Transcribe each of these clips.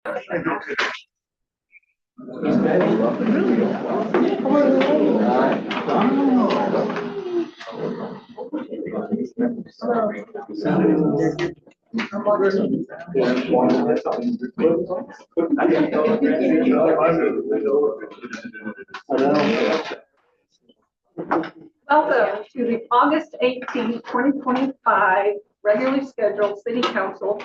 Welcome to the August 18th, 2025 regularly scheduled City Council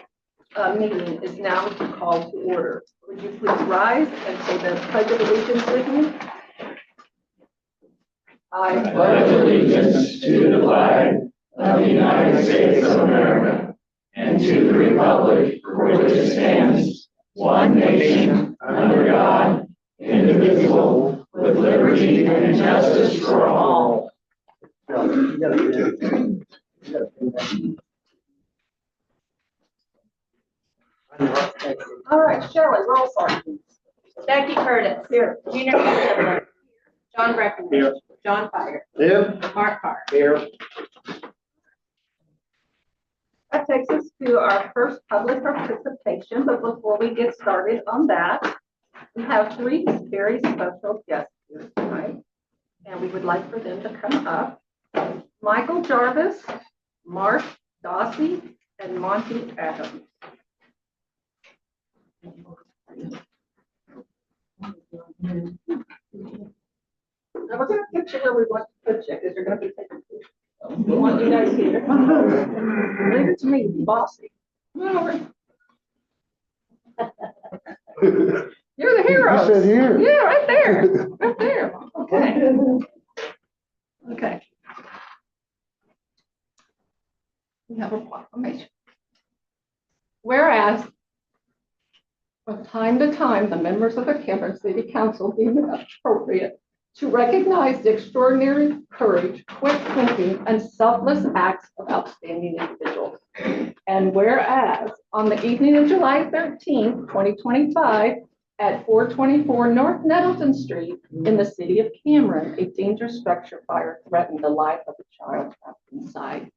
meeting is now called to order. Would you please rise and say the Pledge of Allegiance with me? I pledge allegiance to the flag of the United States of America and to the republic for which it stands, one nation, under God, indivisible, with liberty and justice for all. All right, Shirley, roll call. Becky Curtis. Here. Gina Campbell. John Breckenridge. Here. John Fire. Here. Mark Carr. Here. That takes us to our first public participation, but before we get started on that, we have three very special guests here tonight, and we would like for them to come up. Michael Jarvis, Mark Dossie, and Monty Adams. Now we're going to picture where we want to put you, because you're going to be taking pictures. We want you guys here. Leave it to me, bossy. You're the hero. You said here. Yeah, right there. Right there. Okay. Okay. We have a proclamation. Whereas, from time to time, the members of the Cameron City Council deem it appropriate to recognize the extraordinary courage, quick thinking, and selfless acts of outstanding individuals. And whereas, on the evening of July 13th, 2025, at 424 North Nettleton Street in the city of Cameron, a dangerous structure fire threatened the life of a child trapped inside.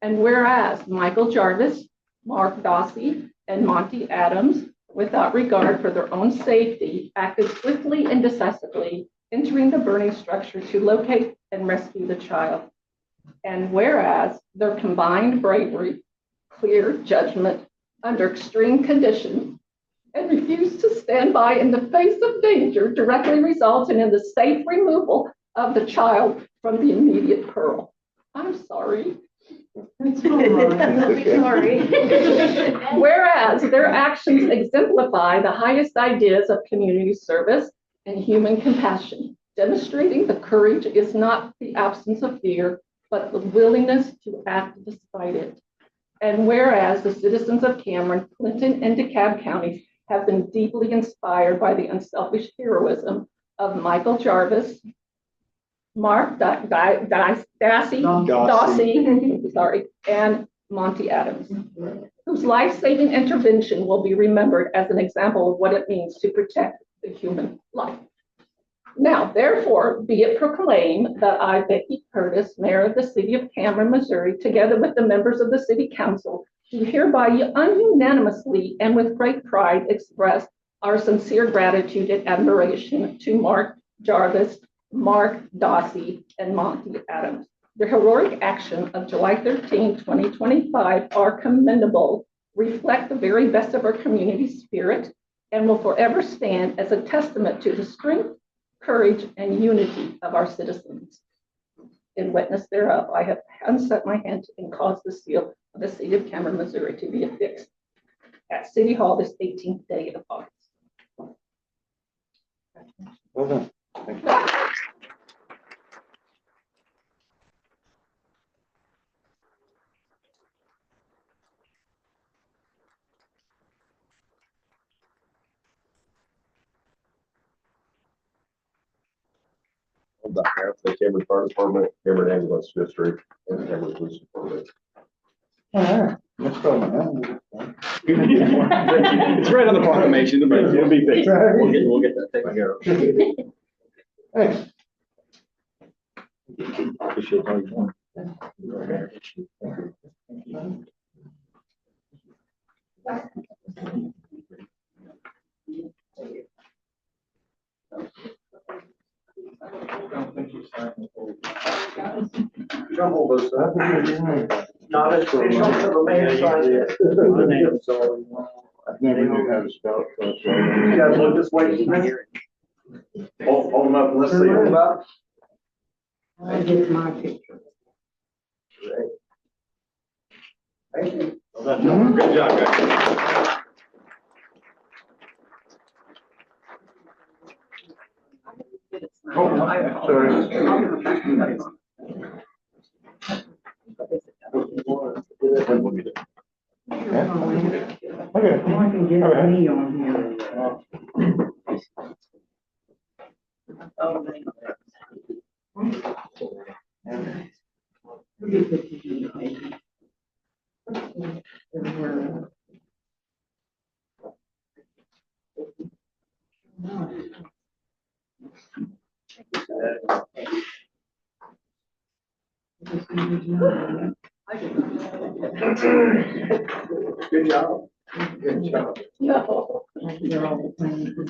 And whereas Michael Jarvis, Mark Dossie, and Monty Adams, without regard for their own safety, acted swiftly and decisively, entering the burning structure to locate and rescue the child. And whereas their combined bravery, clear judgment under extreme conditions, and refused to stand by in the face of danger directly resulted in the safe removal of the child from the immediate peril. I'm sorry. Whereas their actions exemplify the highest ideas of community service and human compassion, demonstrating the courage is not the absence of fear, but the willingness to act despite it. And whereas the citizens of Cameron, Clinton, and DeKalb counties have been deeply inspired by the unselfish heroism of Michael Jarvis, Mark Dossie, and Monty Adams, whose life-saving intervention will be remembered as an example of what it means to protect the human life. Now, therefore, be it proclaimed that I, Becky Curtis, Mayor of the City of Cameron, Missouri, together with the members of the City Council, do hereby unanimously and with great pride express our sincere gratitude and admiration to Mark Jarvis, Mark Dossie, and Monty Adams. The heroic action of July 13, 2025 are commendable, reflect the very best of our community spirit, and will forever stand as a testament to the strength, courage, and unity of our citizens. In witness thereof, I have unset my hand and caused the seal of the City of Cameron, Missouri to be affixed at City Hall this 18th day of August. Well done. Thank you. The Cameron Fire Department, Cameron Ambulance District, and Cameron Police Department. All right. Let's go. It's right on the proclamation. It'll be fixed. We'll get that taken care of. Thanks. Appreciate all you Jumble this up. Not official till the mayor signs it. I've never knew how to spell it. So it's right. You guys look this way. Hold them up and let's see them about. I'll get my picture. Thank you. Good job, guys. Oh, sorry. Okay. I can get me on here. Good job. Good job. No.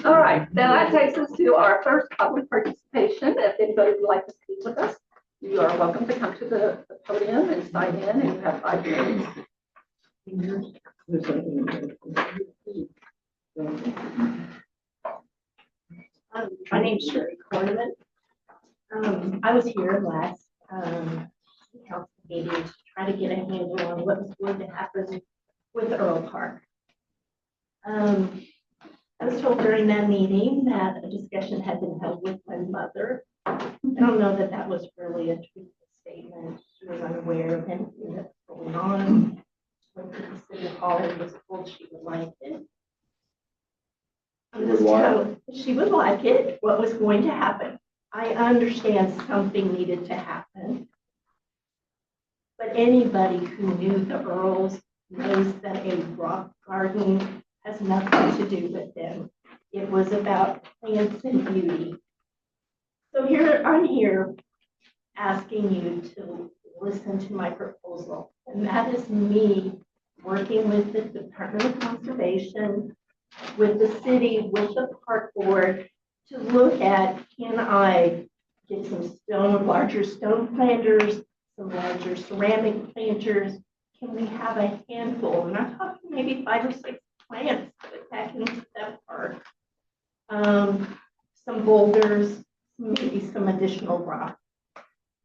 All right, now that takes us to our first public participation. If anybody would like to speak with us, you are welcome to come to the podium and sign in, and you have 5 minutes. My name's Sherry Corneman. I was here last council meeting to try to get a handle on what was going to happen with Earl Park. I was told during that meeting that a discussion had been held with my mother. I don't know that that was really a truthful statement. She was unaware of anything that's going on. Went to the city hall and was told she would like it. She would like it, what was going to happen. I understand something needed to happen. But anybody who knew the Earls knows that a rock garden has nothing to do with them. It was about plants and beauty. So I'm here asking you to listen to my proposal. And that is me working with the Department of Conservation, with the city, with the park board, to look at, can I get some larger stone planters, some larger ceramic planters? Can we have a handful? And I'm talking maybe 5 or 6 plants that pack into that park. Some boulders, maybe some additional rock.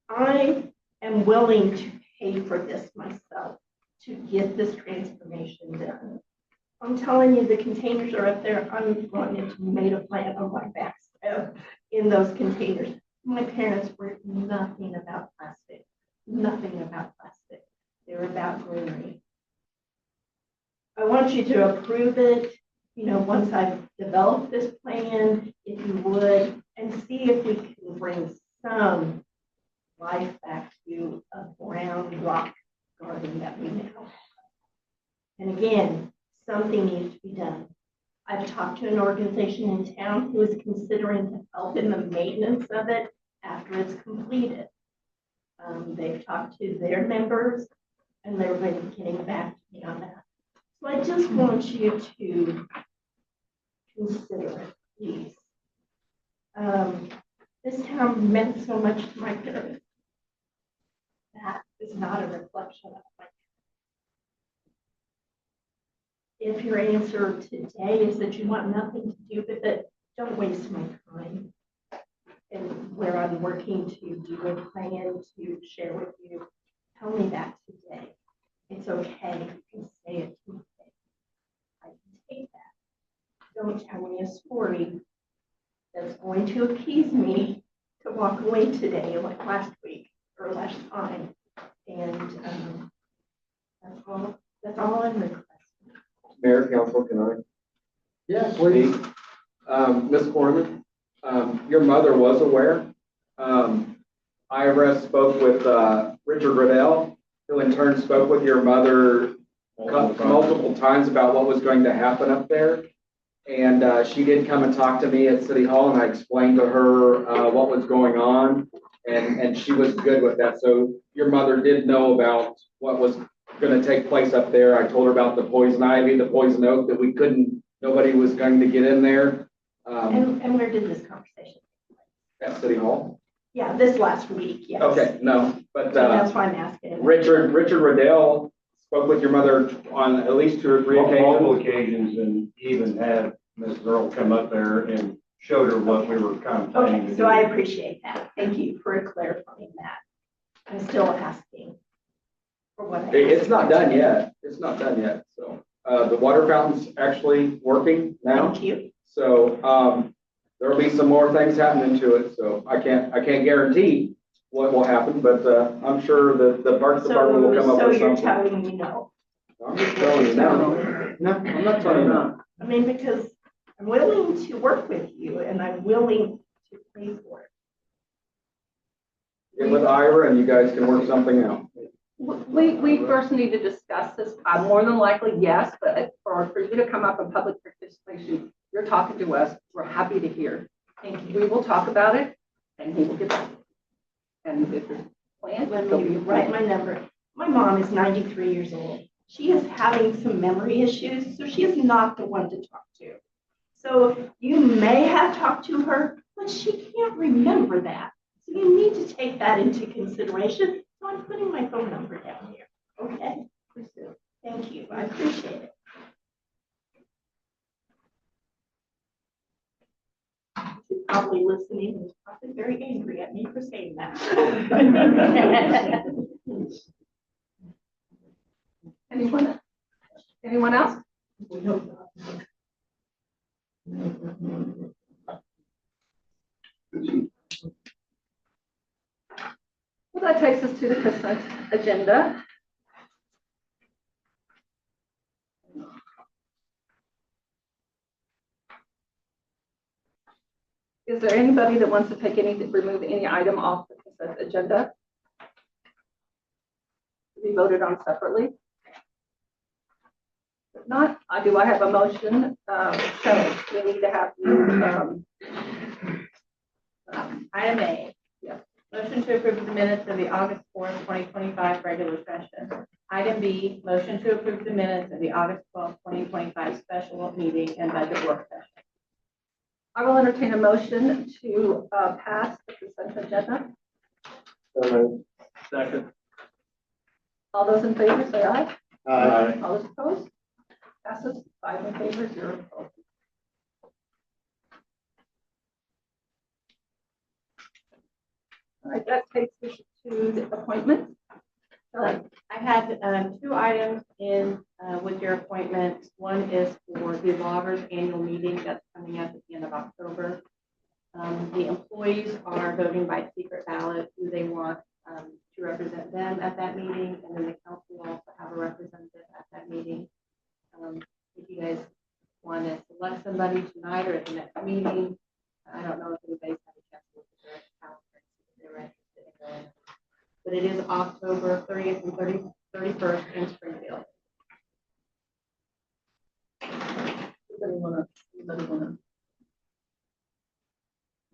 I am willing to pay for this myself to get this transformation done. I'm telling you, the containers are up there. I'm going into tomato plant on my back in those containers. My parents were nothing about plastic, nothing about plastic. They're about greenery. I want you to approve it, once I've developed this plan, if you would, and see if we can bring some life back to a brown rock garden that we now have. And again, something needs to be done. I've talked to an organization in town who is considering to help in the maintenance of it after it's completed. They've talked to their members and they're getting back to me on that. So I just want you to consider it, please. This town meant so much to my parents. That is not a reflection of my parents. If your answer today is that you want nothing to do with it, don't waste my time. And where I'm working to do a plan to share with you, tell me that today. It's okay. You can say it to me. I can take that. Don't tell me a story that's going to appease me to walk away today, like last week or last time. And that's all I'm requesting. Mayor, Council, can I? Yeah, please. Ms. Corman, your mother was aware. IRS spoke with Richard Riddell, who in turn spoke with your mother multiple times about what was going to happen up there. And she did come and talk to me at City Hall, and I explained to her what was going on, and she was good with that. So your mother did know about what was going to take place up there. I told her about the poison ivy, the poison oak, that nobody was going to get in there. And where did this conversation take place? At City Hall. Yeah, this last week, yes. Okay, no, but, So that's why I'm asking. Richard Riddell spoke with your mother on at least 2 or 3 Multiple occasions. occasions, and even had Mrs. Earl come up there and showed her what we were kind of planning Okay, to so do. I appreciate that. Thank you for clarifying that. I'm still asking for what I. It's not done yet. It's not done yet, so, the water fountain's actually working now. Thank you. So, there'll be some more things happening to it, so I can't guarantee what will happen, but, I'm sure the Parks Department will come up So with you're something. telling me no? I'm just telling you now. No, I'm not telling you no. I mean, because I'm willing to work with you and I'm willing to pay for it. Get with Ira and you guys can work something out. We first need to discuss this. More than likely, yes, but for you to come up in public participation, you're talking to us. We're happy to hear. Thank you. We will talk about it and he will get back. And if it's planned, Let there'll me be a write plan. my number. My mom is 93 years old. She is having some memory issues, so she is not the one to talk to. So you may have talked to her, but she can't remember that. So you need to take that into consideration. So I'm putting my phone number down here. Okay? Thank you. I appreciate it. She's probably listening and is probably very angry at me for saying that. Anyone else? Well, that takes us to the consent agenda. Is there anybody that wants to remove any item off the consent agenda? To be voted on separately? If not, do I have a motion? So we need to have you, Item A. Yes. Motion to approve the minutes of the August 4th, 2025 regular session. Item B, motion to approve the minutes of the August 12th, 2025 special meeting and budget work session. I will entertain a motion to pass the consent agenda. Second. All those in favor, say aye. Aye. All those opposed? Passes 5 in favor, 0 opposed. All right, that takes us to the appointment. I had 2 items in with your appointments. One is for the loggers annual meeting that's coming up at the end of October. The employees are voting by secret ballot who they want to represent them at that meeting, and then the council will also have a representative at that meeting. If you guys want to select somebody tonight or at the next meeting, I don't know if anybody's had a chance to look at their calendar if they're interested in going. But it is October 30th and 31st in Springfield. Anybody wanna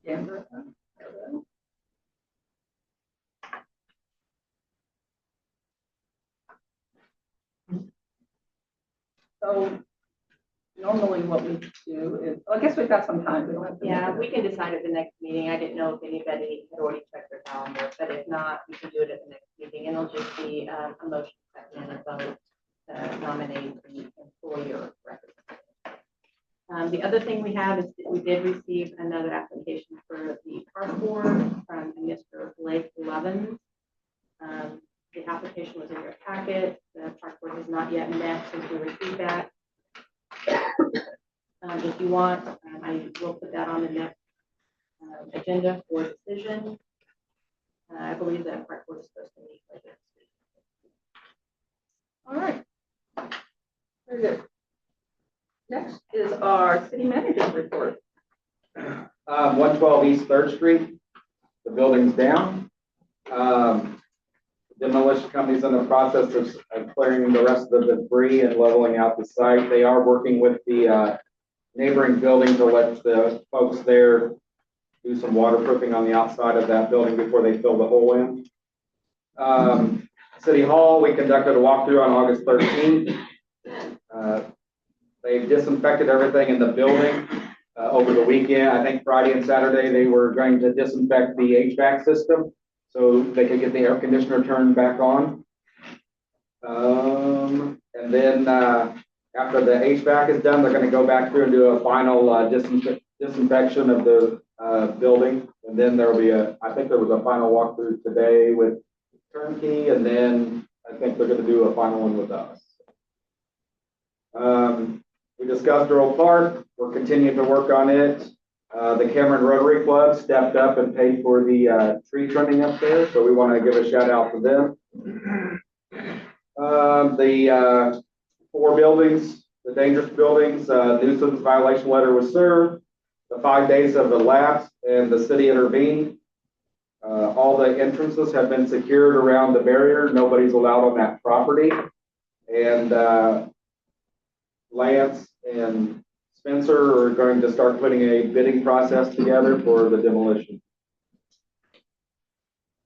gander at that? So normally what we do is, I guess we've got some time. We don't have to. Yeah, we can decide at the next meeting. I didn't know if anybody had already checked their calendar, but if not, we can do it at the next meeting. And it'll just be a motion second and a vote to nominate the employer representative. The other thing we have is that we did receive another application for the park board from Mr. Blake Levens. The application was in your packet. The park board has not yet met since we received that. If you want, I will put that on the next agenda for decision. I believe that park board is supposed to meet later this week. All right. Very good. Next is our city manager's report. 112 East 3rd Street, the building's down. Demolition company's in the process of clearing the rest of the debris and leveling out the site. They are working with the neighboring building to let the folks there do some waterproofing on the outside of that building before they fill the hole in. City Hall, we conducted a walkthrough on August 13th. They've disinfected everything in the building. over the weekend. I think Friday and Saturday, they were going to disinfect the HVAC system so they could get the air conditioner turned back on. And then after the HVAC is done, they're going to go back through and do a final disinfection of the building. And then there will be I think there was a final walkthrough today with Turnkey, and then I think they're going to do a final one with us. We discussed Earl Park. We're continuing to work on it. The Cameron Rotary Club stepped up and paid for the tree trimming up there, so we want to give a shout out to them. The 4 buildings, the dangerous buildings, nuisance violation letter was served. The 5 days have elapsed and the city intervened. All the entrances have been secured around the barrier. Nobody's allowed on that property. And Lance and Spencer are going to start putting a bidding process together for the demolition.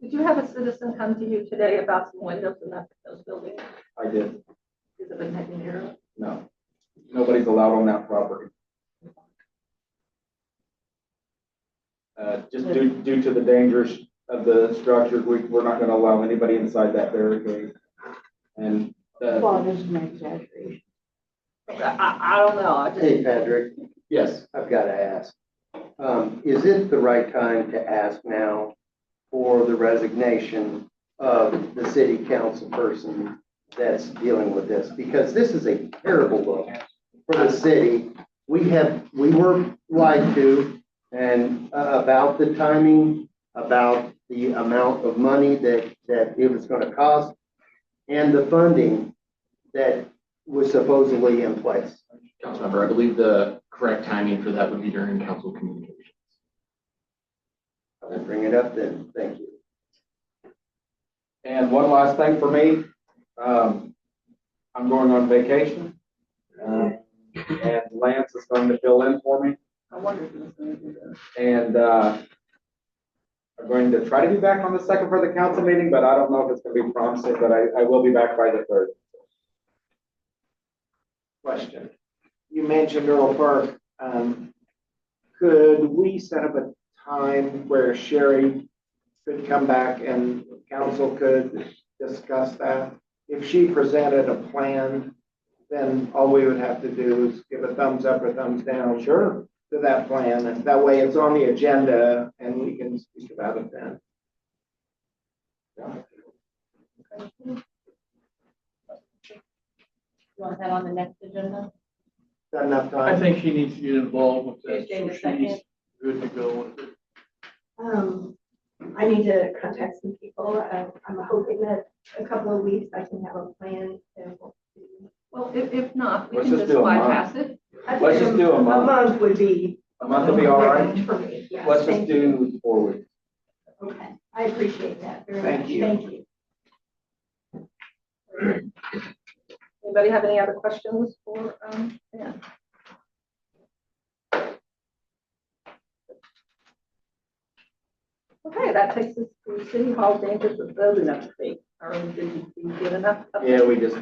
Did you have a citizen come to you today about some windows in those buildings? I did. Has it been taken care of? No. Nobody's allowed on that property. Just due to the dangers of the structure, we're not going to allow anybody inside that barricade. And Well, there's an exaggeration. I don't know. I just, Hey, Patrick, yes, I've got to ask, is it the right time to ask now for the resignation of the city council person that's dealing with this? Because this is a terrible look for the city. We were lied to, and about the timing, about the amount of money that it was going to cost, and the funding that was supposedly in place. Councilmember, I believe the correct timing for that would be during council communications. I'll bring it up then. Thank you. and one last thing for me. I'm going on vacation. And Lance is going to fill in for me. I wonder if it's going to do that. And I'm going to try to be back on the 2nd for the council meeting, but I don't know if it's going to be promising, but I will be back by the 3rd. Question. You mentioned Earl Park. Could we set up a time where Sherry could come back and council could discuss that? If she presented a plan, then all we would have to do is give a thumbs up or thumbs down. Sure. To that plan, and that way it's on the agenda and we can speak about it then. You want that on the next agenda? Is that enough I time? think she needs to get involved with that, Tuesday the so she's 2nd. good to go with it. I need to contact some people. I'm hoping that a couple of weeks I can have a plan. Well, if not, we Let's can just just do a month. bypass it. Let's just do a month. A month would be. A month will be all right. For me, yes. Let's just Thank you. do 4 weeks. Okay, I appreciate that very Thank much. you. Thank you. Anybody have any other questions for Dan? Okay, that takes us to City Hall dangerous of building update. Did you get enough? Yeah, we just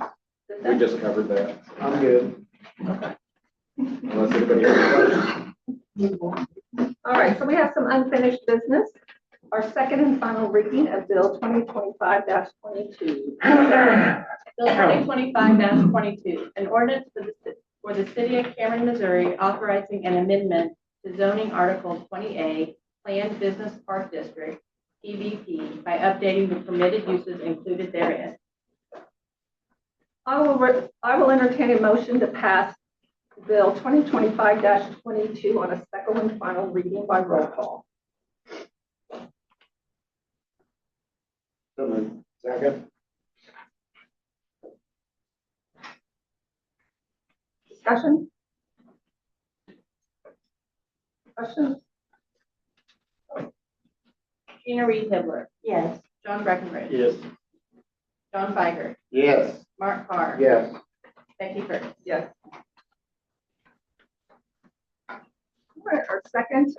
Did covered that. I'm good. Unless anybody has questions. All right, so we have some unfinished business. Our second and final reading of Bill 2025-22. Bill 2025-22, an ordinance for the city of Cameron, Missouri, authorizing an amendment to zoning article 20A, Planned Business Park District, PBP, by updating the permitted uses included therein. I will entertain a motion to pass Bill 2025-22 on a second and final reading by roll call. Second. Discussion? Questions? Gina Reed Hibler, Yes. John Breckenridge. Yes. John Feiger, Yes. Mark Carr. Yes. Becky Curtis. Yes. All right, our second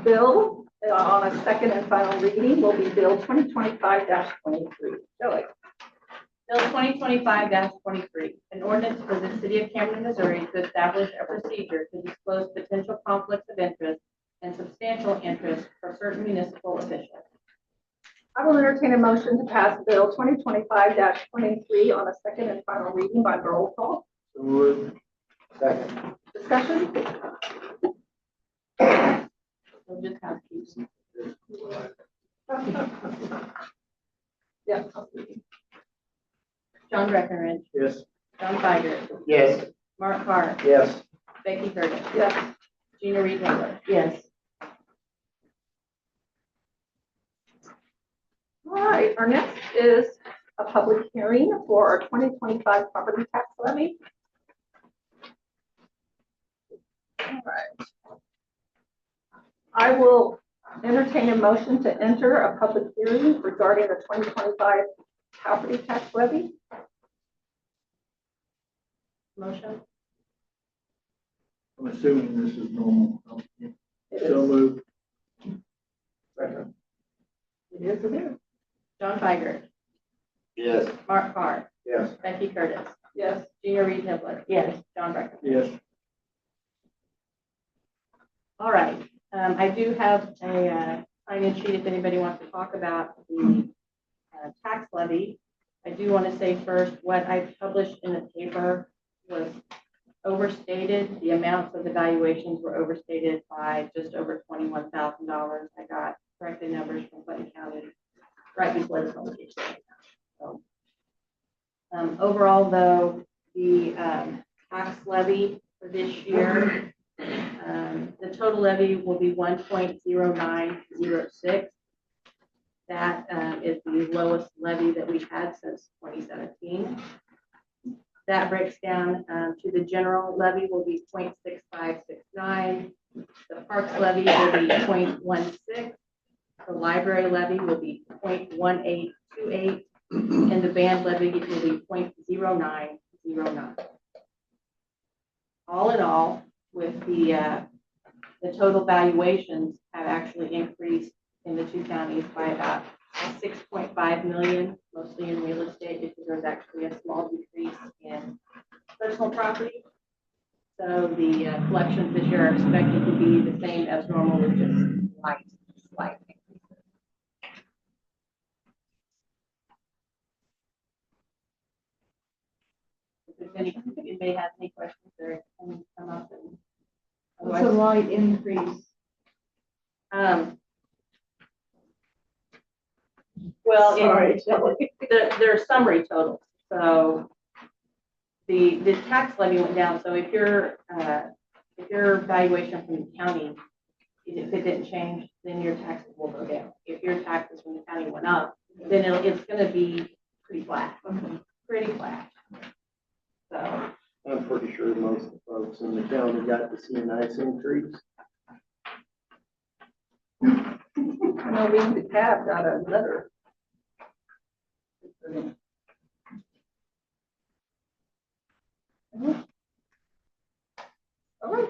bill on a second and final reading will be Bill 2025-23. Shelley. Bill 2025-23, an An ordinance for the city of Cameron, Missouri to establish a procedure to disclose potential conflicts of interest and substantial interest for certain municipal officials. I will entertain a motion to pass Bill 2025-23 on a second and final reading by roll call. So moved. Second. Discussion? So just housekeeping. Yeah. John Breckenridge, Yes. John Tiger, Yes. Mark Carr, Yes. Becky Curtis, Yes. Gina Reed Hitler. Yes. All right, our next is a public hearing for our 2025 property tax levy. All right. I will entertain a motion to enter a public hearing regarding the 2025 property tax levy. Motion. I'm assuming this is normal. It So is. moved. Second. It is. It is. John Tiger, Yes. Mark Carr, Yes. Becky Curtis, Yes. Gina Reed Hitler. Yes. John Breckenridge. Yes. All right, I do have a sign-in sheet if anybody wants to talk about the tax levy. I do want to say first, what I published in the paper was overstated. The amounts of the valuations were overstated by just over $21,000. I got corrected numbers from Clinton County right before the publication. So, overall, though, the tax levy for this year, the total levy will be 1.0906. That is the lowest levy that we've had since 2017. That breaks down to the general levy will be 0.6569. The parks levy will be 0.16. The library levy will be 0.1828. And the band levy will be 0.0909. All in all, with the total valuations have actually increased in the two counties by about 6.5 million, mostly in real estate, because there's actually a small decrease in personal property. So the collections this year are expected to be the same as normal, with just slight increases. If there's anybody has any questions, or can come up and. It's a light increase. Well, Sorry, there are summary totals. So the tax levy went down. So if your valuation from the county, if it didn't change, then your taxes will go down. If your taxes from the county went up, then it's going to be pretty flat. Pretty flat. So I'm pretty sure most of the folks in the county got to see a nice increase. I know we in the cab got a letter. All right.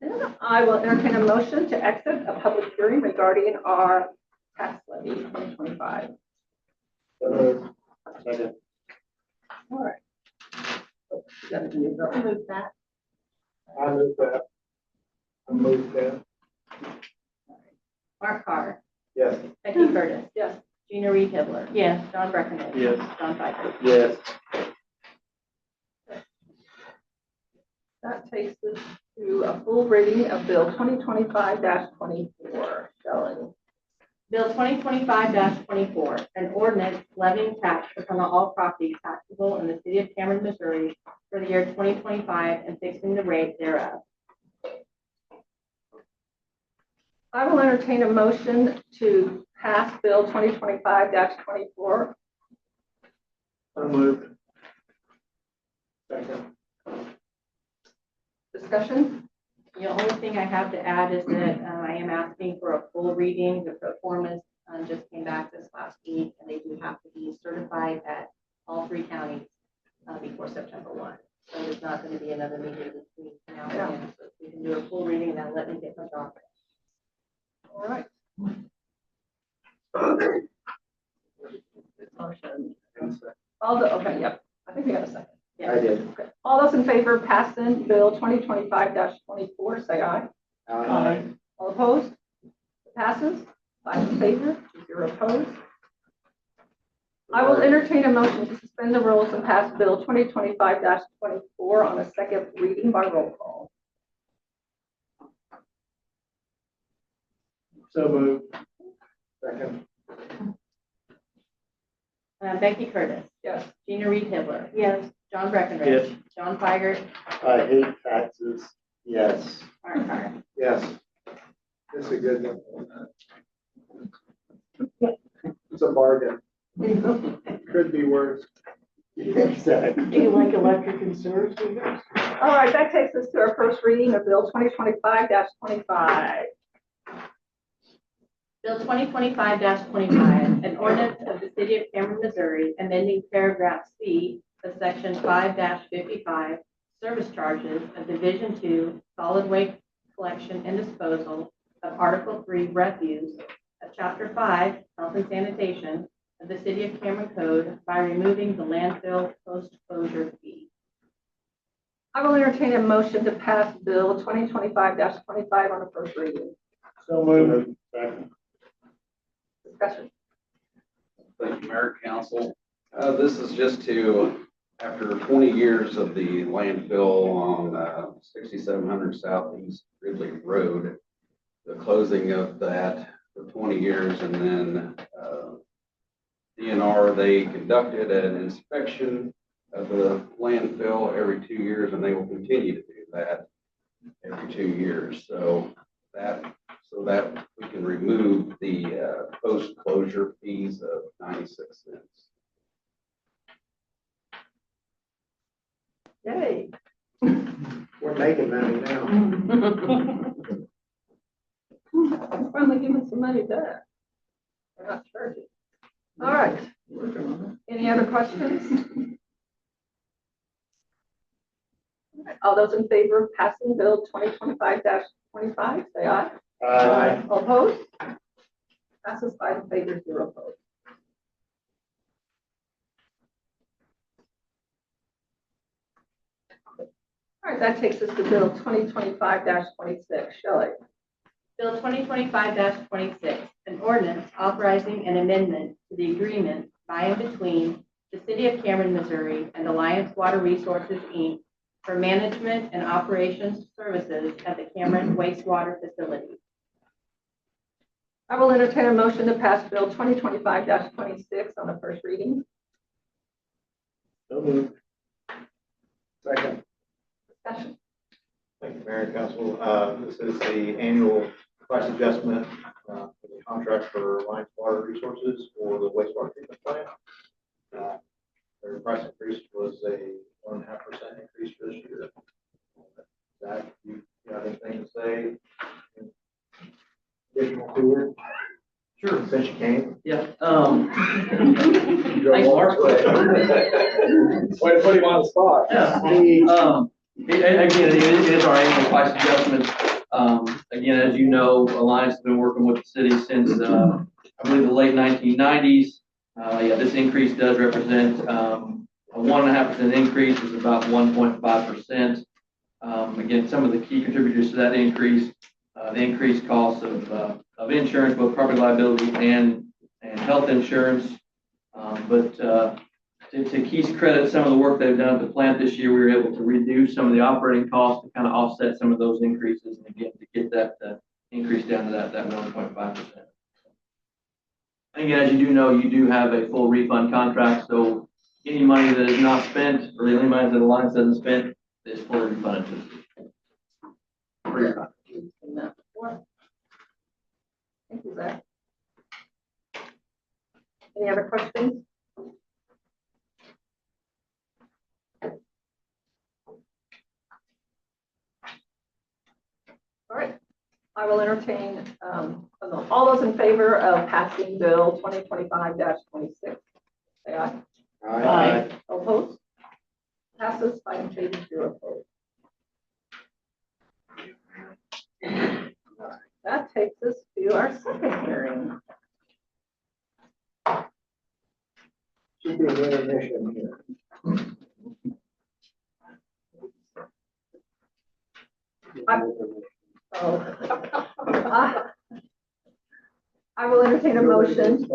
Then I will entertain a motion to exit a public hearing regarding our tax levy 2025. Second. All right. You gotta do your vote. move that. I move that. I move that. Mark Carr, Yes. Becky Curtis, Yes. Gina Reed Hitler. Yes. John Breckenridge. Yes. John Tiger. Yes. That takes us to a full reading of Bill 2025-24. Shelley. Bill 2025-24, an ordinance levying tax upon all property taxable in the city of Cameron, Missouri for the year 2025 and fixing the rate thereof. I will entertain a motion to pass Bill 2025-24. I moved. Second. Discussion? The only thing I have to add is that I am asking for a full reading. The pro formas just came back this last week, and they do have to be certified at all three counties before September 1. So there's not going to be another meeting between now and then. So we can do a full reading, and then let me get my document. All right. Motion. Okay, yep. I think we got a second. I did. Okay. All those in favor of passing Bill 2025-24, say aye. Aye. All opposed? It passes. 5 in favor, 0 opposed. I will entertain a motion to suspend the rules and pass Bill 2025-24 on a second reading by roll call. So moved. Second. Becky Curtis, Yes. Gina Reed Hitler, Yes. John Breckenridge. John Feigert, I hate taxes. Yes. Martin Carr. Yes. This is a good one. It's a bargain. Could be worse. Exactly. Do you like electric and sewer service? All right, that takes us to our first reading of Bill 2025-25. Bill 2025-25, an ordinance of the city of Cameron, Missouri, amending paragraph C of section 5-55, service charges of Division 2, solid waste collection and disposal of Article 3, refuse of Chapter 5, health and sanitation of the city of Cameron Code by removing the landfill post-closure fee. I will entertain a motion to pass Bill 2025-25 on the first reading. So moved. Second. Discussion. Thank you, Mayor, Council. This is just to, after 20 years of the landfill on 6700 Southeast Ridley Road, the closing of that for 20 years, and then DNR, they conducted an inspection of the landfill every 2 years, and they will continue to do that every 2 years. So that we can remove the post-closure fees of 96 cents. Yay. We're making money now. I'm finally giving some money back. We're not charging. All right. Any other questions? All those in favor of passing Bill 2025-25, say aye. Aye. All opposed? Passes 5 in favor, 0 opposed. All right, that takes us to Bill 2025-26. Shelley. Bill 2025-26, an ordinance authorizing an amendment to the agreement by and between the City of Cameron, Missouri and Alliance Water Resources, Inc. for management and operations services at the Cameron wastewater facility. I will entertain a motion to pass Bill 2025-26 on the first reading. So moved. Second. Discussion. Thank you, Mayor and Council. This is the annual price adjustment for the contract for Alliance Water Resources for the wastewater treatment plant. Their price increase was a 1.5% increase for this year. Zach, you got anything to say? Additional to it? Sure. Since you came. Yeah. You drove Thanks, all Mark. this way. Way to put him on the spot. Yeah. Again, it is our annual price adjustment. Again, as you know, Alliance has been working with the city since, I believe, the late 1990s. Yeah, this increase does represent a 1.5% increase, is about 1.5%. Again, some of the key contributors to that increase, the increased cost of insurance, both property liability and health insurance. But to Keith's credit, some of the work they've done at the plant this year, we were able to reduce some of the operating costs to kind of offset some of those increases, and again, to get that increase down to that 1.5%. Again, as you do know, you do have a full refund contract, so any money that is not spent, or any money that the Alliance doesn't spend, is fully refunded to the city. Thank you, Zach. Any other questions? All right, I will entertain all those in favor of passing Bill 2025-26. Say aye. Aye. All opposed? Passes 5 in favor, 0 opposed. That takes us to our second hearing. Should be an intermission here. I will entertain a motion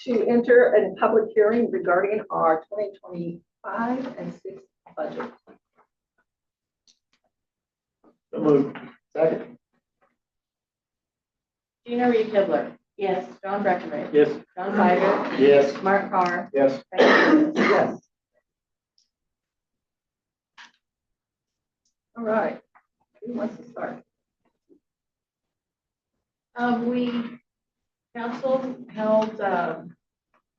to enter a public hearing regarding our 2025 and 6 budget. So moved. Second. Gina Reed Hitler. Yes. John Breckenridge. Yes. John Biger. Yes. Mark Carr. Yes. Yes. All right. Who wants to start? Council held a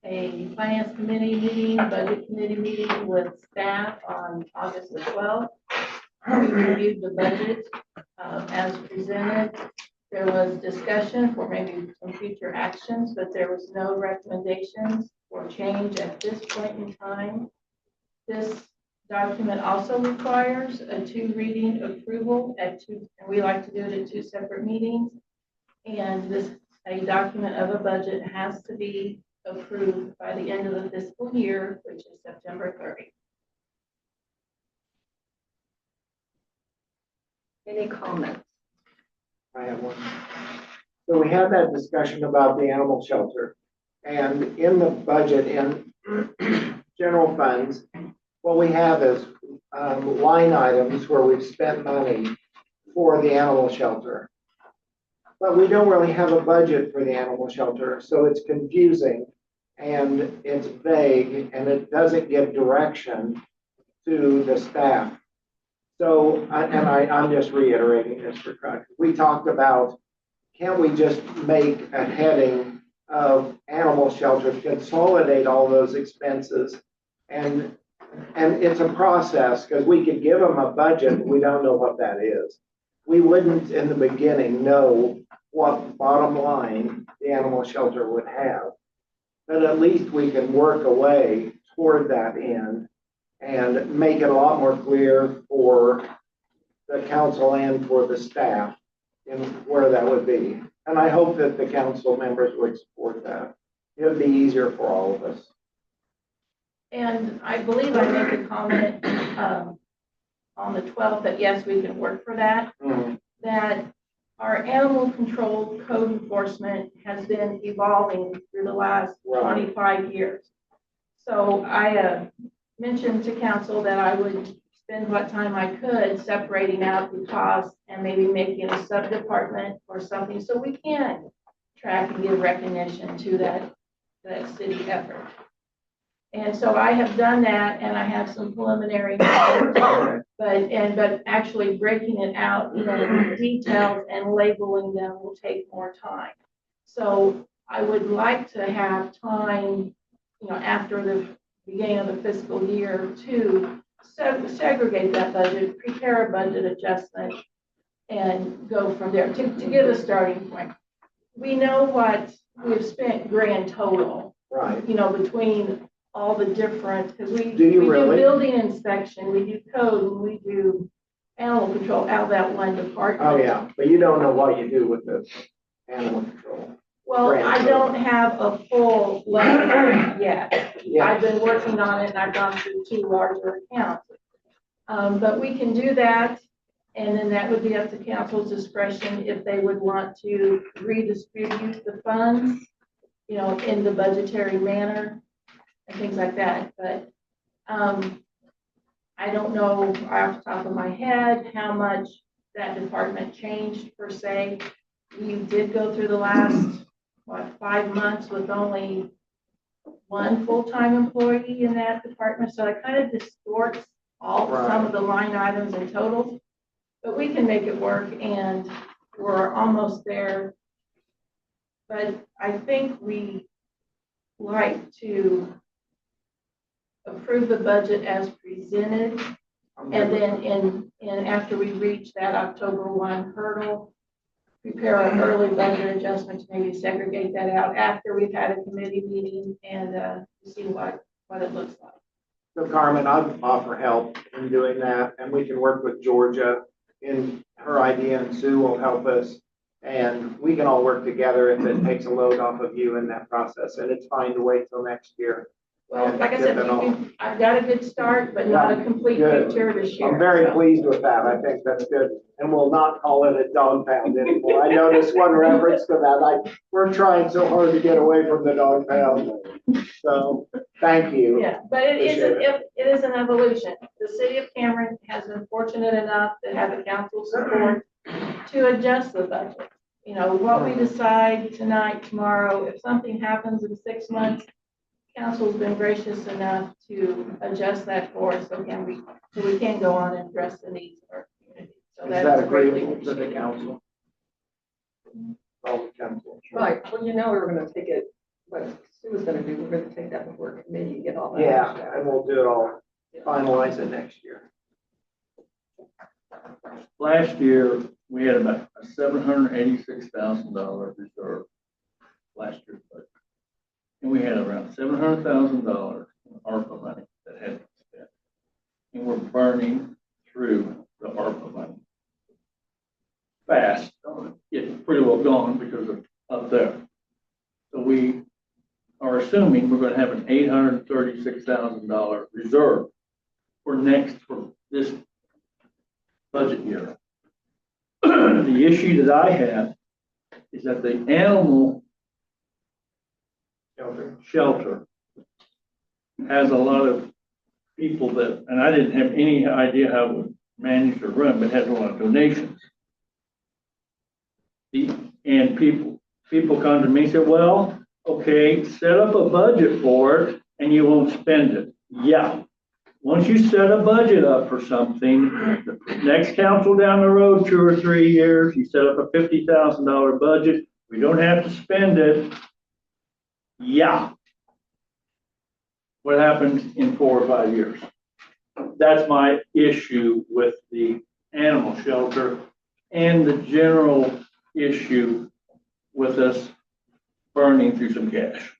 finance committee meeting, budget committee meeting with staff on August the 12th. We reviewed the budget as presented. There was discussion for maybe some future actions, but there was no recommendations for change at this point in time. This document also requires a 2-reading approval and we like to do it at 2 separate meetings. And a document of a budget has to be approved by the end of the fiscal year, which is September 30. Any comments? I have one. So we had that discussion about the animal shelter, and in the budget in general funds, what we have is line items where we've spent money for the animal shelter. But we don't really have a budget for the animal shelter, so it's confusing and it's vague and it doesn't give direction to the staff. So, I'm just reiterating this for Craig. We talked about, can't we just make a heading of animal shelters, consolidate all those expenses? And it's a process because we could give them a budget, we don't know what that is. We wouldn't in the beginning know what bottom line the animal shelter would have. But at least we can work away toward that end and make it a lot more clear for the council and for the staff in where that would be. And I hope that the council members would support that. It would be easier for all of us. And I believe I made a comment on the 12th that yes, we can work for that. That our animal control code enforcement has been evolving through the last 25 years. So I mentioned to council that I would spend what time I could separating out the costs and maybe making a sub-department or something so we can track and give recognition to that city effort. And so I have done that, and I have some preliminary numbers, but actually breaking it out in details and labeling them will take more time. So I would like to have time, after the beginning of the fiscal year to segregate that budget, prepare a budget adjustment, and go from there to give a starting point. We know what we've spent grand total, right? Between all the different, because we do building inspection, we do code, and we do animal control out of that one department. Oh, yeah, but you don't know what you do with the animal control. Well, I don't have a full list yet. Yeah. I've been working on it, and I've gone through 2 larger accounts. But we can do that, and then that would be up to council's discretion if they would want to redistribute the funds, in the budgetary manner and things like that. But I don't know off the top of my head how much that department changed per se. We did go through the last 5 months with only 1 full-time employee in that department, so it kind of distorts some of the line items and totals. But we can make it work, and we're almost there. But I think we like to approve the budget as presented, and then after we reach that October 1 hurdle, prepare an early budget adjustment to maybe segregate that out after we've had a committee meeting and see what it looks like. So Carmen, I'd offer help in doing that, and we can work with Georgia in her idea, and Sue will help us. And we can all work together if it takes a load off of you in that process, and it's fine to wait till next year. Well, like I said, I've got a good start, but not a complete Good. picture to share. I'm very so. pleased with that. I think that's good. And we'll not call it a dog pound anymore. I noticed one reference to that. We're trying so hard to get away from the dog pound. So, thank you. Yeah, but it is, Appreciate it is an evolution. The city of Cameron has been fortunate enough to have the council support to adjust the budget. You know, what we decide tonight, tomorrow, if something happens in 6 months, council's been gracious enough to adjust that for us, so we can go on and address the needs of our community. So Is that that is greatly agreeable to the appreciated. council? All the council. Right, well, you know, we're gonna take it, what Sue was gonna do, we're gonna take that before committee and get all that. Yeah, and we'll do it all, finalize it next year. Last year, we had about a $786,000 reserve last year's budget. And we had around $700,000 in ARPA money that had to be spent. And we're burning through the ARPA money fast. It's pretty well gone because of up there. So we are assuming we're going to have an $836,000 reserve for this budget year. The issue that I have is that the animal shelter has a lot of people that, and I didn't have any idea how it would manage or run, but has a lot of donations. And people come to me and say, well, okay, set up a budget for it and you won't spend it. Yeah. Once you set a budget up for something, the next council down the road, 2 or 3 years, you set up a $50,000 budget, we don't have to spend it. Yeah. What happens in 4 or 5 years? That's my issue with the animal shelter and the general issue with us burning through some cash.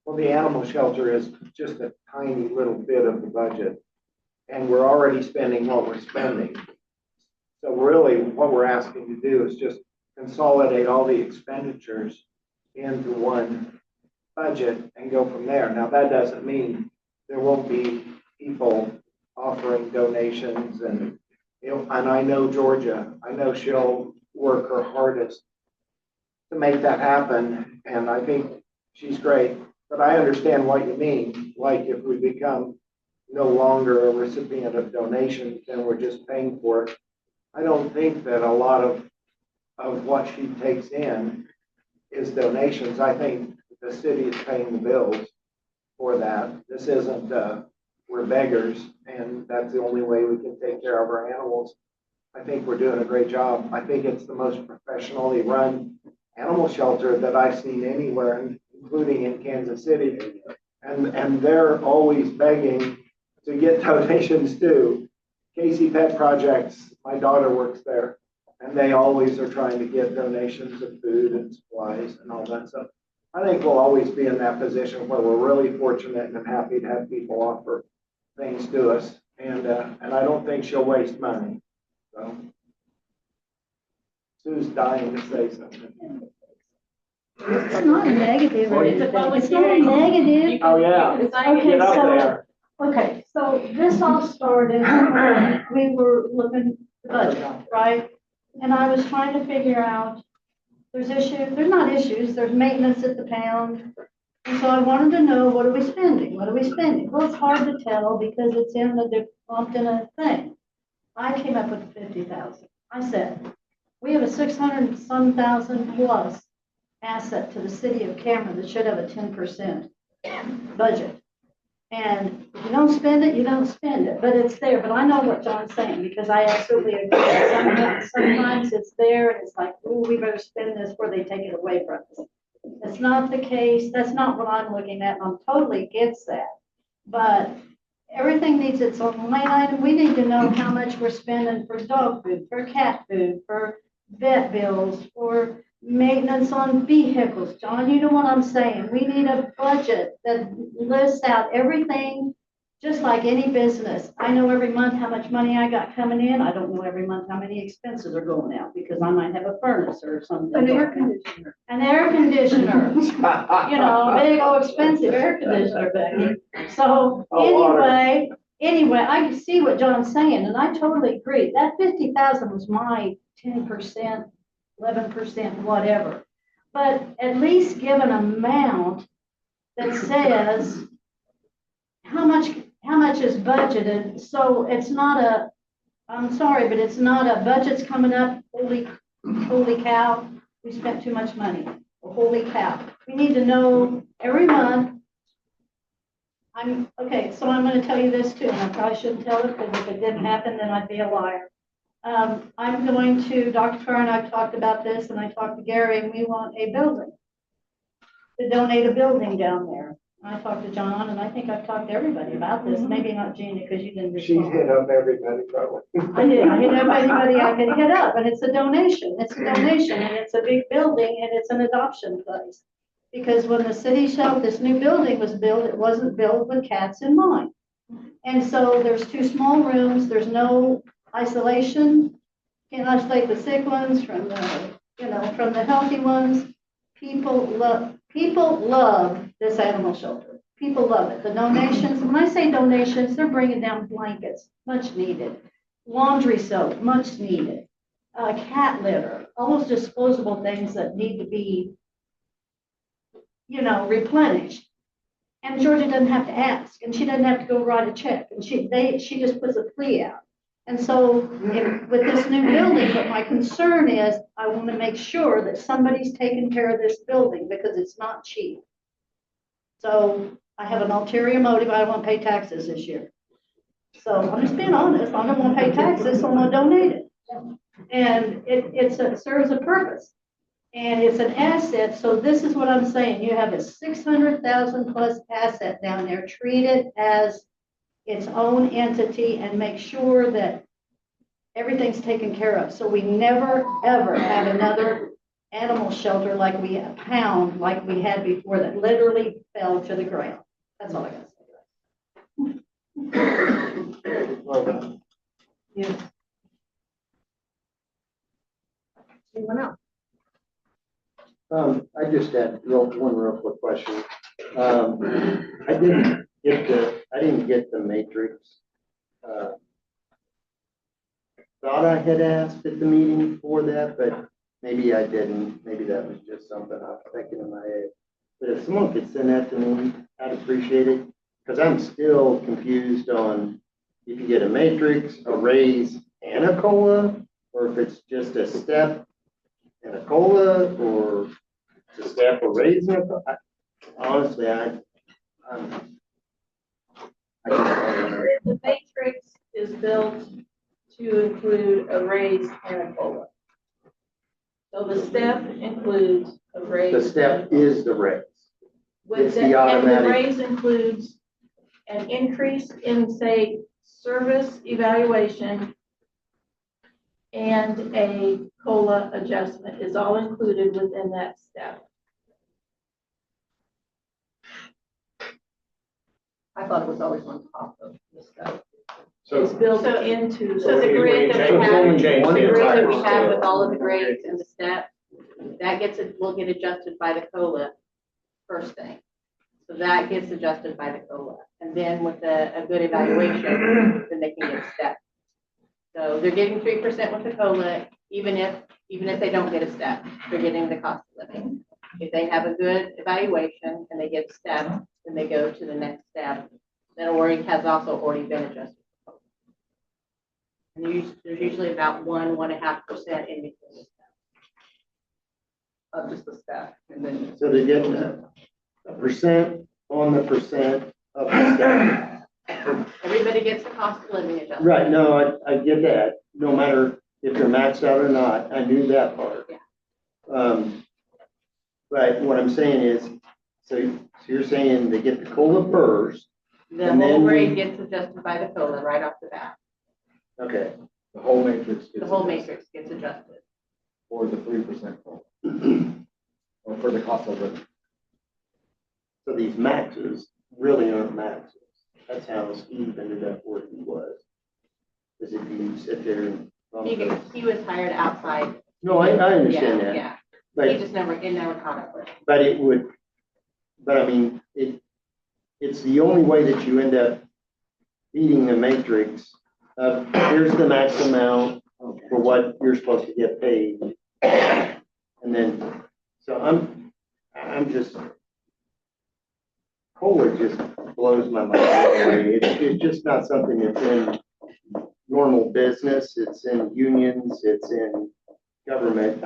Well, the animal shelter is just a tiny little bit of the budget, and we're already spending what we're spending. So really, what we're asking to do is just consolidate all the expenditures into one budget and go from there. Now, that doesn't mean there won't be people offering donations and, you know, and I know Georgia, I know she'll work her hardest to make that happen, and I think she's great. But I understand what you mean, like if we become no longer a recipient of donations, then we're just paying for it. I don't think that a lot of what she takes in is donations. I think the city is paying the bills for that. This isn't, we're beggars, and that's the only way we can take care of our animals. I think we're doing a great job. I think it's the most professionally run animal shelter that I've seen anywhere, including in Kansas City. And they're always begging to get donations too. Casey Pet Projects, my daughter works there, and they always are trying to get donations of food and supplies and all that stuff. I think we'll always be in that position where we're really fortunate and happy to have people offer things to us. And I don't think she'll waste money. So Sue's dying to say something. It's not a negative or It's a anything. public It's not a hearing. negative. Oh, yeah. You can sign it. Okay, Get up so, there. okay, so this all started, we were looking at the budget, right? And I was trying to figure out, there's not issues, there's maintenance at the pound. And so I wanted to know, what are we spending? What are we spending? Well, it's hard to tell because it's lumped in a thing. I came up with 50,000. I said, we have a 600 and some thousand plus asset to the city of Cameron that should have a 10% budget. And if you don't spend it, you don't spend it, but it's there. But I know what John's saying because I absolutely agree. Sometimes it's there and it's like, oh, we better spend this before they take it away from us. That's not the case. That's not what I'm looking at. And I'm totally against that. But everything needs its own line item. We need to know how much we're spending for dog food, for cat food, for vet bills, for maintenance on vehicles. John, you know what I'm saying? We need a budget that lists out everything just like any business. I know every month how much money I got coming in. I don't know every month how many expenses are going out because I might have a furnace or something. An air conditioner. An air conditioner, you know, a big old expensive air conditioner, Becky. So anyway, I can see what John's saying, and I totally agree. That 50,000 was my 10%, 11%, whatever. But at least give an amount that says how much is budgeted. So it's not I'm sorry, but it's not a budget's coming up, holy cow, we spent too much money. Holy cow. We need to know every month. So I'm going to tell you this too, and I probably shouldn't tell it because if it didn't happen, then I'd be a liar. I'm going to, Dr. Carr and I've talked about this, and I talked to Gary, and we want a building. To donate a building down there. I talked to John, and I think I've talked to everybody about this. Maybe not Gina, because you didn't She's respond. hit up everybody probably. I did. I hit up anybody I could hit up, and it's a donation. It's a donation, and it's a big building, and it's an adoption place. Because when the city shelf, this new building was built, it wasn't built with cats in mind. And so there's 2 small rooms. There's no isolation. Can't isolate the sick ones from the healthy ones. People love this animal shelter. People love it. The donations, when I say donations, they're bringing down blankets, much needed. Laundry soap, much needed. Cat litter, all those disposable things that need to be, replenished. And Georgia doesn't have to ask, and she doesn't have to go write a check, and she just puts a plea out. And so with this new building, but my concern is I want to make sure that somebody's taking care of this building because it's not cheap. So I have an ulterior motive. I don't want to pay taxes this year. So I'm just being honest. I don't want to pay taxes, so I'm going to donate it. And it serves a purpose. And it's an asset. So this is what I'm saying. You have a 600,000 plus asset down there. Treat it as its own entity and make sure that everything's taken care of. So we never, ever have another animal shelter like we had, pound like we had before that literally fell to the ground. That's all I got to say. Well, Yeah. Anyone else? I just had one real quick question. I didn't get the matrix. Thought I had asked at the meeting for that, but maybe I didn't. Maybe that was just something I was thinking in my head. But if someone could send that to me, I'd appreciate it. Because I'm still confused on if you get a matrix, a raise, and a COLA, or if it's just a step and a COLA, or it's a step, a raise, and a COLA. Honestly, The matrix is built to include a raise and a COLA. So the step includes a raise. The step is the raise. It's the And the automatic. raise includes an increase in, say, service evaluation and a COLA adjustment is all included within that step. I thought it was always on top of the stuff. It's built into. So the grid that we have, the grid that we have with all of the grades and the steps, that will get adjusted by the COLA first thing. So that gets adjusted by the COLA. And then with a good evaluation, then they can get steps. So they're getting 3% with the COLA, even if they don't get a step, they're getting the cost of living. If they have a good evaluation and they get steps, then they go to the next step that has also already been adjusted. And there's usually about 1.5% in between. Of just the staff, and then. So they're getting a percent on the percent of the step. Everybody gets the cost of living adjustment. Right, no, I get that, no matter if they're maxed out or not, I knew that part. Yeah. But what I'm saying is, so you're saying they get the COLA first, The And whole then- grade gets adjusted by the COLA right off the bat. okay. The whole matrix gets The whole adjusted matrix gets adjusted. for the 3% COLA. Or for the cost of living. So these maxes really aren't maxes. That's how Steve ended up where he was. Because if you sit there and. He was hired outside. No, I understand Yeah, that. yeah. But. It never caught up with him. But it would, but I mean, it's the only way that you end up beating the matrix of here's the max amount for what you're supposed to get paid. And then, so I'm just, COLA just blows my mind away. It's just not something that's in normal business. It's in unions, it's in government.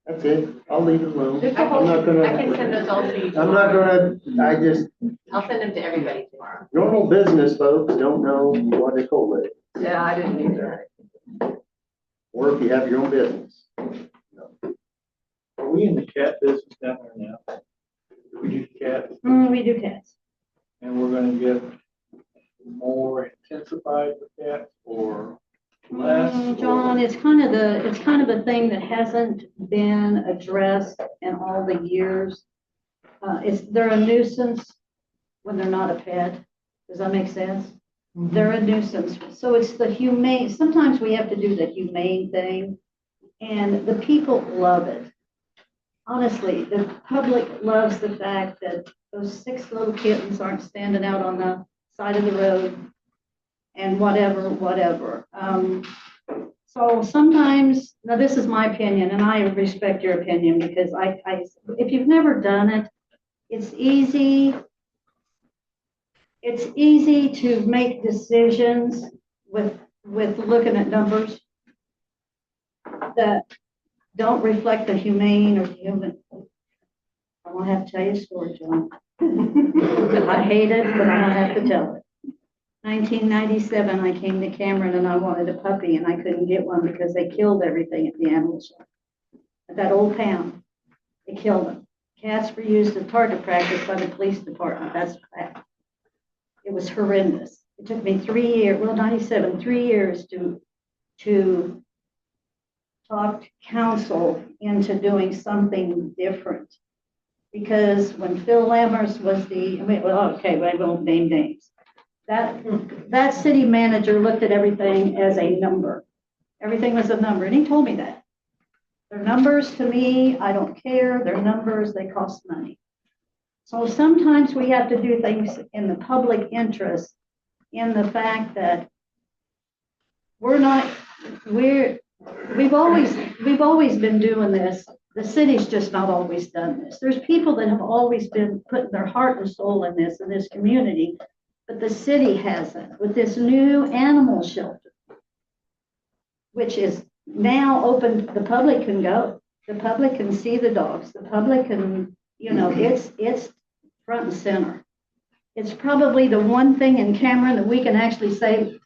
That's it. I'll leave it alone. There's a I'm whole- not gonna. I can send those all to you I'm not tomorrow. gonna, I'll send them to everybody tomorrow. normal business folks don't know what a COLA is, Yeah, I didn't either. or if you have your own business. Are we in the cat business down there now? Do we do cats? We do cats. And we're gonna get more intensified with cats or less? John, it's kind of a thing that hasn't been addressed in all the years. They're a nuisance when they're not a pet. Does that make sense? They're a nuisance. So it's the humane, sometimes we have to do the humane thing, and the people love it. Honestly, the public loves the fact that those 6 little kittens aren't standing out on the side of the road and whatever. So sometimes, now this is my opinion, and I respect your opinion, because if you've never done it, it's easy to make decisions with looking at numbers that don't reflect the humane or human. I won't have to tell you a story, John. I hate it, but I don't have to tell it. 1997, I came to Cameron and I wanted a puppy, and I couldn't get one because they killed everything at the animal shelter. At that old pound, they killed them. Cats were used as target practice by the police department. That's a fact. It was horrendous. It took me 3 years, 97, 3 years to talk council into doing something different. Because when Phil Lammers was I won't name names. That city manager looked at everything as a number. Everything was a number, and he told me that. They're numbers to me, I don't care, they're numbers, they cost money. So sometimes we have to do things in the public interest, in the fact that we've always been doing this. The city's just not always done this. There's people that have always been putting their heart and soul in this community, but the city hasn't. With this new animal shelter, which is now open, the public can go. The public can see the dogs. The public can, it's front and center. It's probably the one thing in Cameron that we can actually say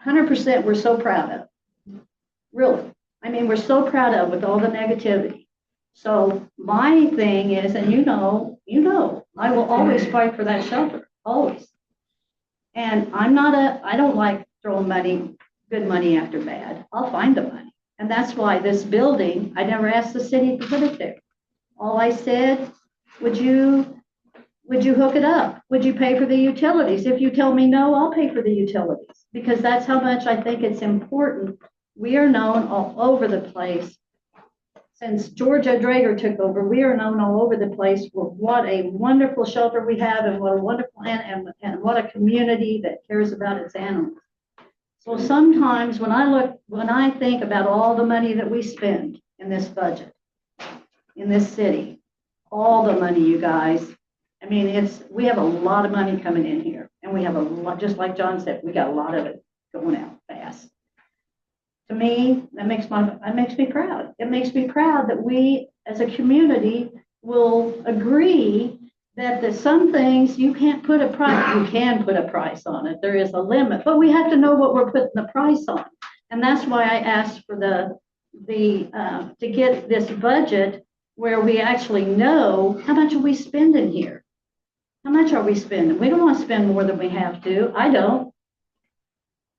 100% we're so proud of. Really. I mean, we're so proud of with all the negativity. So my thing is, and I will always fight for that shelter, always. And I don't like throwing good money after bad. I'll find the money. And that's why this building, I never asked the city to put it there. All I said, would you hook it up? Would you pay for the utilities? If you tell me no, I'll pay for the utilities, because that's how much I think it's important. We are known all over the place. Since Georgia Drager took over, we are known all over the place for what a wonderful shelter we have, and what a wonderful and what a community that cares about its animals. So sometimes when I think about all the money that we spend in this budget, in this city, all the money, you guys, I mean, we have a lot of money coming in here, and we have a lot, just like John said, we got a lot of it going out fast. To me, that makes me proud. It makes me proud that we, as a community, will agree that some things you can't put a price. You can put a price on it. There is a limit, but we have to know what we're putting the price on, and that's why I asked for to get this budget where we actually know how much are we spending here. How much are we spending? We don't want to spend more than we have to. I don't.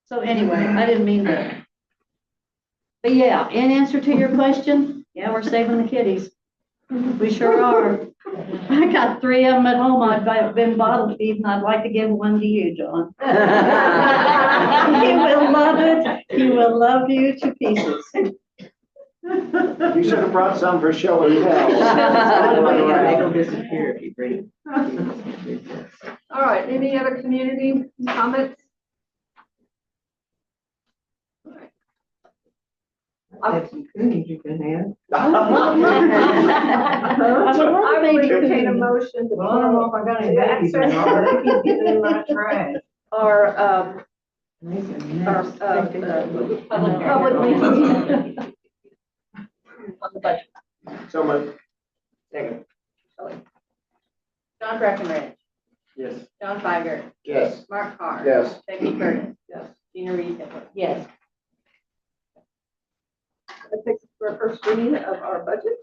So anyway, I didn't mean that. But yeah, in answer to your question, yeah, we're saving the kitties. We sure are. I got 3 of them at home. I've been bottle feeding. I'd like to give one to you, John. He will love it. He will love you to pieces. You should have brought some for show and tell. It'll disappear if you bring it. All right, any other community comments? Have some cookies you can have. I will entertain a motion to Well, I don't know if I got any babies or not, but I keep getting in my trash. our, Mason, our, next. public meeting. On the budget. So much. Second. John Breckenridge, Yes. John Feiger, Yes. Mark Carr. Yes. Becky Curtis, Yes. Gina Reed Hitler. Yes. That takes us to our first reading of our budget,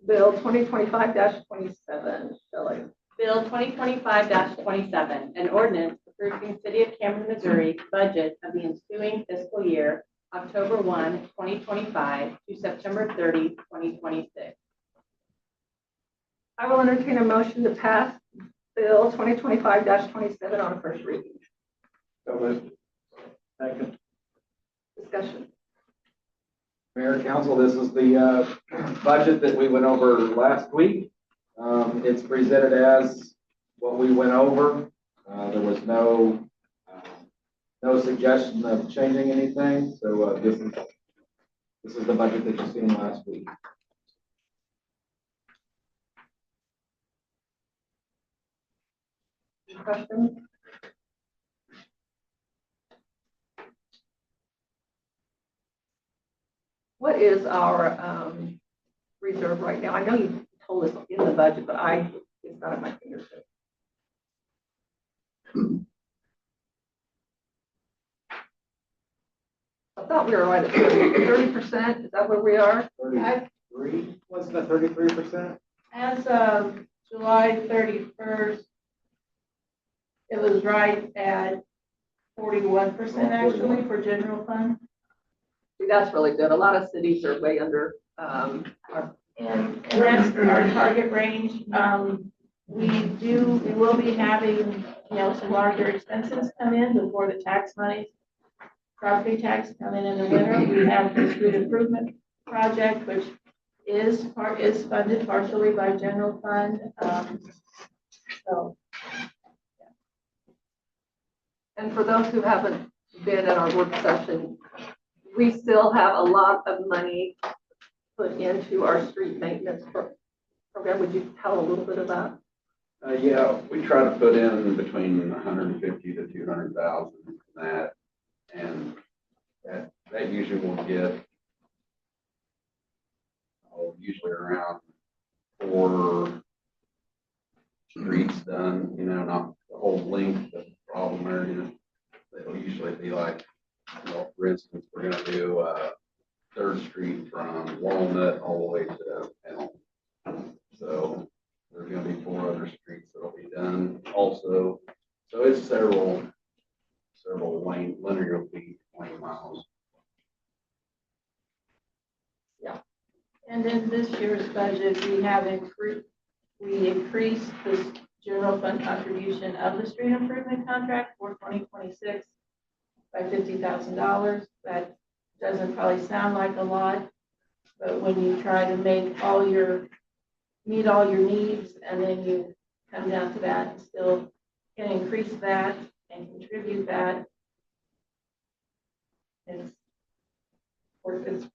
Bill 2025-27. Shelley. Bill 2025-27, an ordinance approving City of Cameron, Missouri budget of the ensuing fiscal year, October 1, 2025 to September 30, 2026. I will entertain a motion to pass Bill 2025-27 on first reading. So moved. Second. Discussion. Mayor, council, this is the budget that we went over last week. It's presented as what we went over. There was no suggestion of changing anything, so this is the budget that you seen last week. Questions? What is our reserve right now? I know you told us in the budget, but it's not at my fingertips. I thought we were right at 30%. Is that where we are? 33? Wasn't it 33%? As of July 31st, it was right at 41% actually for general fund. See, that's really good. A lot of cities are way under our. And that's our target range. We will be having, some larger expenses come in before the tax money, property tax come in the winter. We have the street improvement project, which is funded partially by general fund. And for those who haven't been at our work session, we still have a lot of money put into our street maintenance program. Would you tell a little bit about? Yeah, we try to put in between 150 to 200,000 in that, and that usually will get usually around 4 streets done. Not the whole length of the problem area. It'll usually be like, for instance, we're going to do 3rd Street from Walnut all the way to Elm. So there's going to be 4 other streets that'll be done also. So it's several linear feet, lane miles. Yeah. And in this year's budget, we increased the general fund contribution of the street improvement contract for 2026 by $50,000. That doesn't probably sound like a lot, but when you try to meet all your needs, and then you come down to that and still can increase that and contribute that, it's worth it.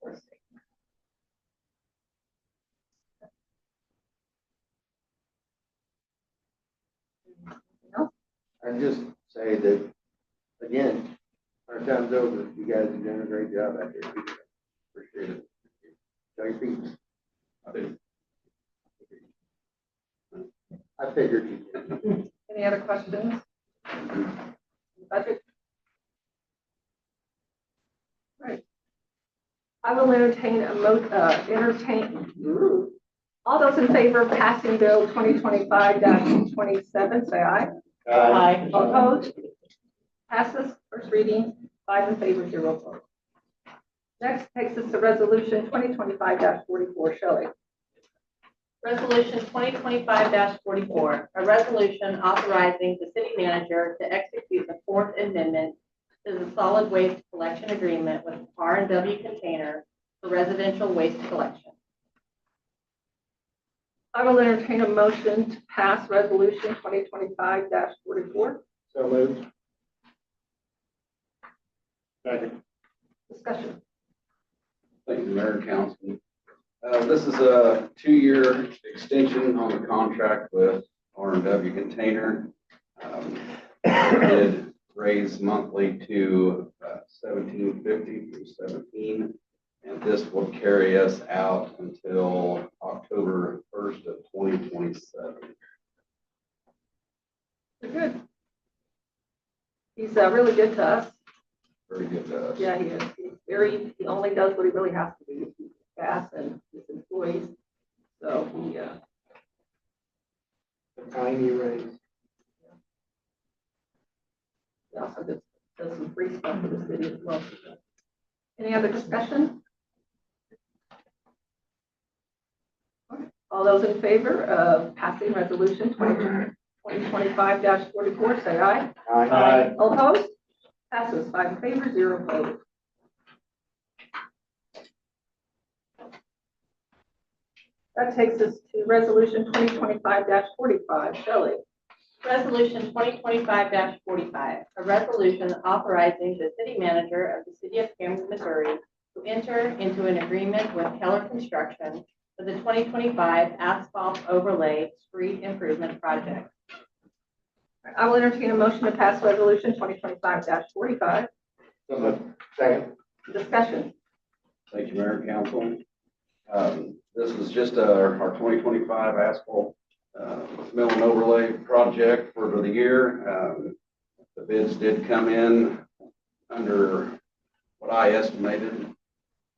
I'd just say that, again, our time's over. You guys are doing a great job out there. Appreciate it. Tell your people. I figured you did. Any other questions? Budget? Right. I will entertain all those in favor of passing Bill 2025-27, say aye. Aye. Opposed? Passes. First reading, 5 in favor, 0 opposed. Next takes us to resolution 2025-44. Shelley. Resolution 2025-44, a resolution authorizing the city manager to execute the Fourth Amendment to the solid waste collection agreement with R&W Container for residential waste collection. I will entertain a motion to pass resolution 2025-44. So moved. Second. Discussion. Thank you, Mayor and Council. This is a 2-year extension on the contract with R&W Container. We did raise monthly to $17.50 through 17, and this will carry us out until October 1st of 2027. Good. He's really good to us. Very good to us. Yeah, he is. He only does what he really has to do. He keeps gas and his employees. So he, A tiny raise. he also does some free stuff for the city as well. Any other discussion? All those in favor of passing resolution 2025-44, say aye. Aye. All opposed? Passes 5 in favor, 0 opposed. That takes us to resolution 2025-45. Shelley. Resolution 2025-45, a resolution authorizing the city manager of the city of Cameron, Missouri to enter into an agreement with Keller Construction for the 2025 asphalt overlay street improvement project. I will entertain a motion to pass resolution 2025-45. So moved. Second. Discussion. Thank you, Mayor and Council. This is just our 2025 asphalt mill and overlay project for the year. The bids did come in under what I estimated.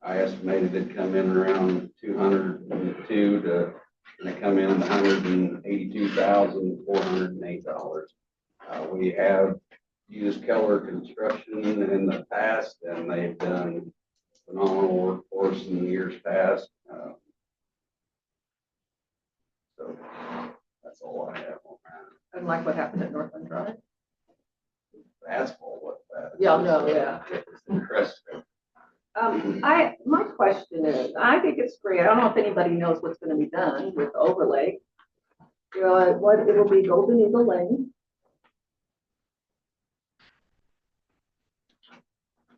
I estimated it'd come in around 202 to, and it come in $182,408. We have used Keller Construction in the past, and they've done phenomenal work for us in years past. So that's all I have on that. Unlike what happened at Northland Drive. The asphalt was bad. Yeah, no, yeah. It's impressive. My question is, I think it's great. I don't know if anybody knows what's going to be done with the overlay. What it will be Golden Eagle Lane,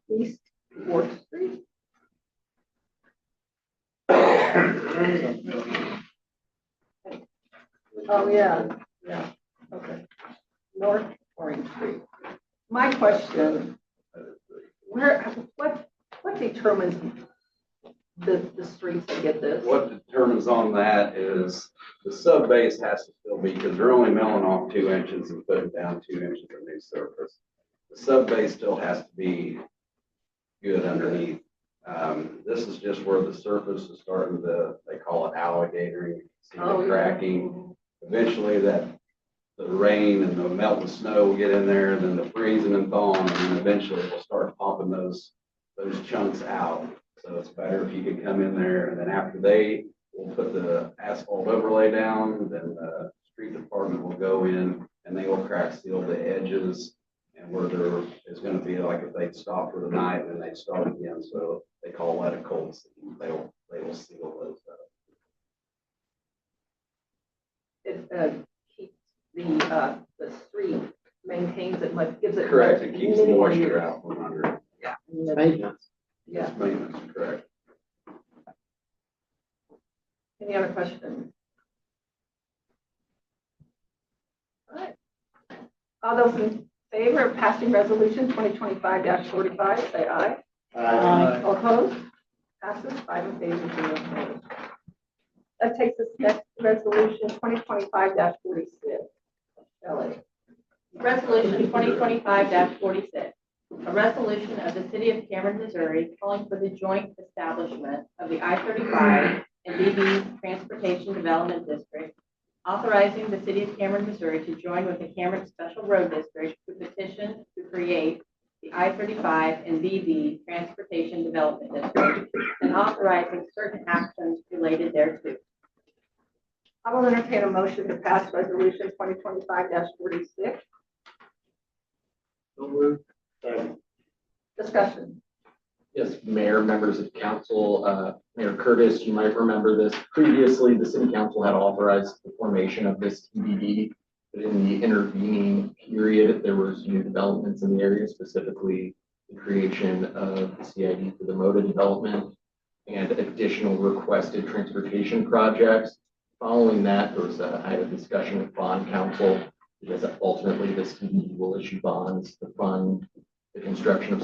East 4th Street. Oh, yeah, okay. North Orange Street. My question, what determines the streets to get this? What determines on that is the sub base has to still be, because they're only milling off 2 inches and putting down 2 inches of new surface. The sub base still has to be good underneath. This is just where the surface is starting to, they call it alligatoring. You can see the cracking. Eventually the rain and the melting snow will get in there, and then the freezing and thawing, and then eventually we'll start popping those chunks out. So it's better if you could come in there, and then after they will put the asphalt overlay down, then the street department will go in and they will crack seal the edges, and where there is going to be, like if they stop for the night and then they start again. So they call that a cold seam. They will seal those up. It keeps the street, maintains it, like gives it. Correct. It keeps the many more moisture years. out from under it. Yeah. Maintenance. Yeah. It's maintenance, correct. Any other questions? All right. All those in favor of passing resolution 2025-45, say aye. Aye. All opposed? Passes 5 in favor, 0 opposed. That takes us next to resolution 2025-46. Shelley. Resolution 2025-46, a resolution of the city of Cameron, Missouri, calling for the joint establishment of the I-35 and DB Transportation Development District, authorizing the city of Cameron, Missouri to join with the Cameron Special Road District to petition to create the I-35 and DB Transportation Development District, and authorizing certain actions related thereto. I will entertain a motion to pass resolution 2025-46. Discussion. Yes, Mayor, members of council, Mayor Curtis, you might remember this. Previously, the city council had authorized the formation of this TDD. But in the intervening period, there was new developments in the area, specifically the creation of the CID for the MODA development and additional requested transportation projects. Following that, I had a discussion with bond council because ultimately this TDD will issue bonds to fund the construction of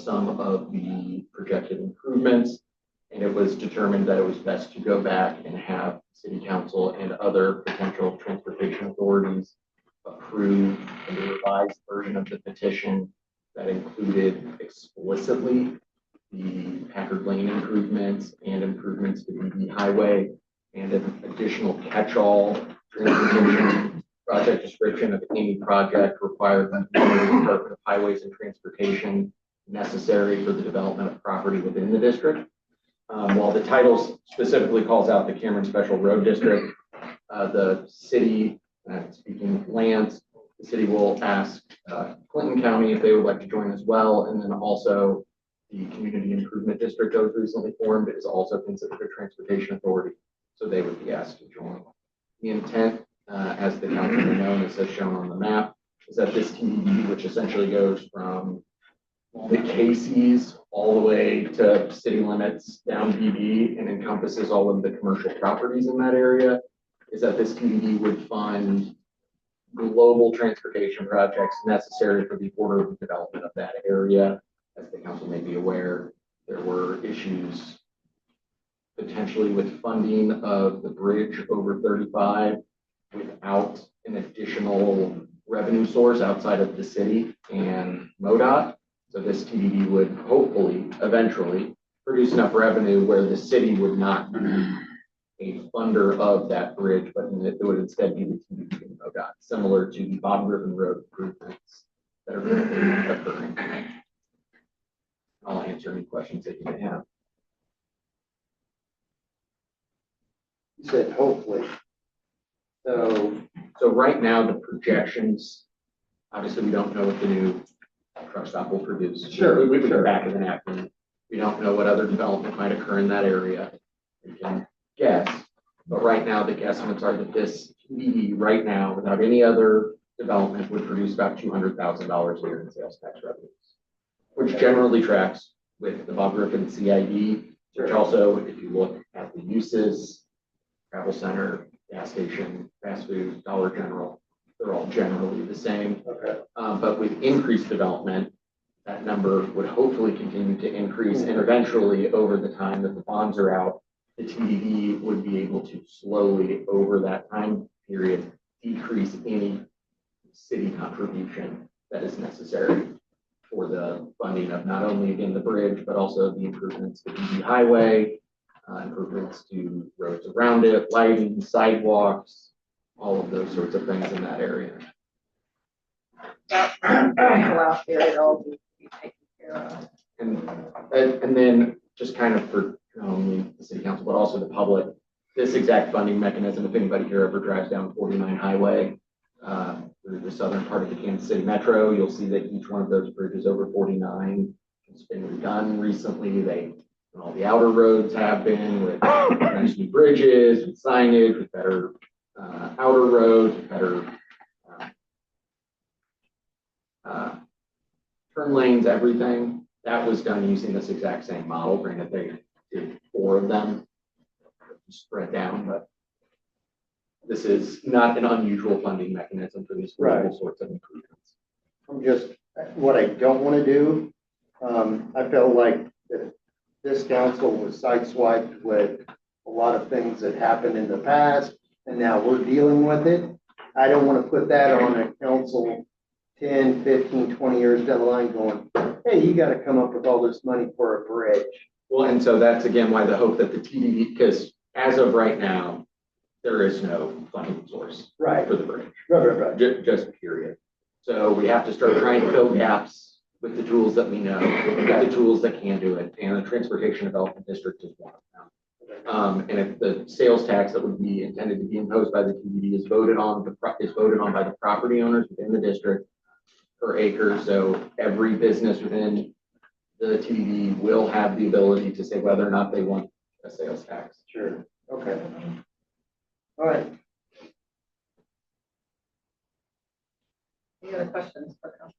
some of the projected improvements. And it was determined that it was best to go back and have city council and other potential transportation authorities approve a revised version of the petition that included explicitly the Packard Lane improvements and improvements to BB Highway and an additional catch-all transportation project description of any project required by the Department of Highways and Transportation necessary for the development of property within the district. While the title specifically calls out the Cameron Special Road District, the city, speaking Lance, the city will ask Clinton County if they would like to join as well. And then also the Community Improvement District that was recently formed is also considered a transportation authority. So they would be asked to join. The intent, as the council may know, and as shown on the map, is that this TDD, which essentially goes from the Casey's all the way to city limits down BB and encompasses all of the commercial properties in that area, is that this TDD would fund global transportation projects necessary for the orderly development of that area. As the council may be aware, there were issues potentially with funding of the bridge over 35 without an additional revenue source outside of the city and MoDOT. So this TDD would hopefully eventually produce enough revenue where the city would not be a funder of that bridge, but it would instead be the TDD and MoDOT, similar to the Bob Griffin Road improvements that are currently occurring. I'll answer any questions that you may have. You said hopefully. So right now, the projections, obviously, we don't know what the new truck stop will produce. Sure. We go back in the napkin. We don't know what other development might occur in that area. We can guess, but right now, the guesstimates are that this TDD right now, without any other development, would produce about $200,000 a year in sales tax revenues, which generally tracks with the Bob Griffin CID, which also, if you look at the uses, travel center, gas station, fast food, Dollar General, they're all generally the same. Okay. But with increased development, that number would hopefully continue to increase, and eventually, over the time that the bonds are out, the TDD would be able to slowly, over that time period, decrease any city contribution that is necessary for the funding of not only again the bridge, but also the improvements to BB Highway, improvements to roads around it, lighting, sidewalks, all of those sorts of things in that area. Out there, it all needs to be taken care of. And then just kind of for not only the city council, but also the public, this exact funding mechanism, if anybody here ever drives down 49 Highway through the southern part of the Kansas City Metro, you'll see that each one of those bridges over 49 has been redone recently. All the outer roads have been with nice new bridges, with signage, with better outer roads, with better turn lanes, everything. That was done using this exact same model. Granted, they did 4 of them spread down, but this is not an unusual funding mechanism for these sorts of improvements. I'm just, what I don't want to do, I felt like that this council was sideswiped with a lot of things that happened in the past, and now we're dealing with it. I don't want to put that on a council 10, 15, 20 years down the line going, hey, you got to come up with all this money for a bridge. Well, and so that's again why the hope that the TDD, because as of right now, there is no funding source for the bridge. Right. Just period. So we have to start trying to fill gaps with the tools that we know, with the tools that can do it. And the Transportation Development District is one of them. And if the sales tax that would be intended to be imposed by the TDD is voted on, is voted on by the property owners within the district per acre. So every business within the TDD will have the ability to say whether or not they want a sales tax. Sure, okay. All right. Any other questions for council?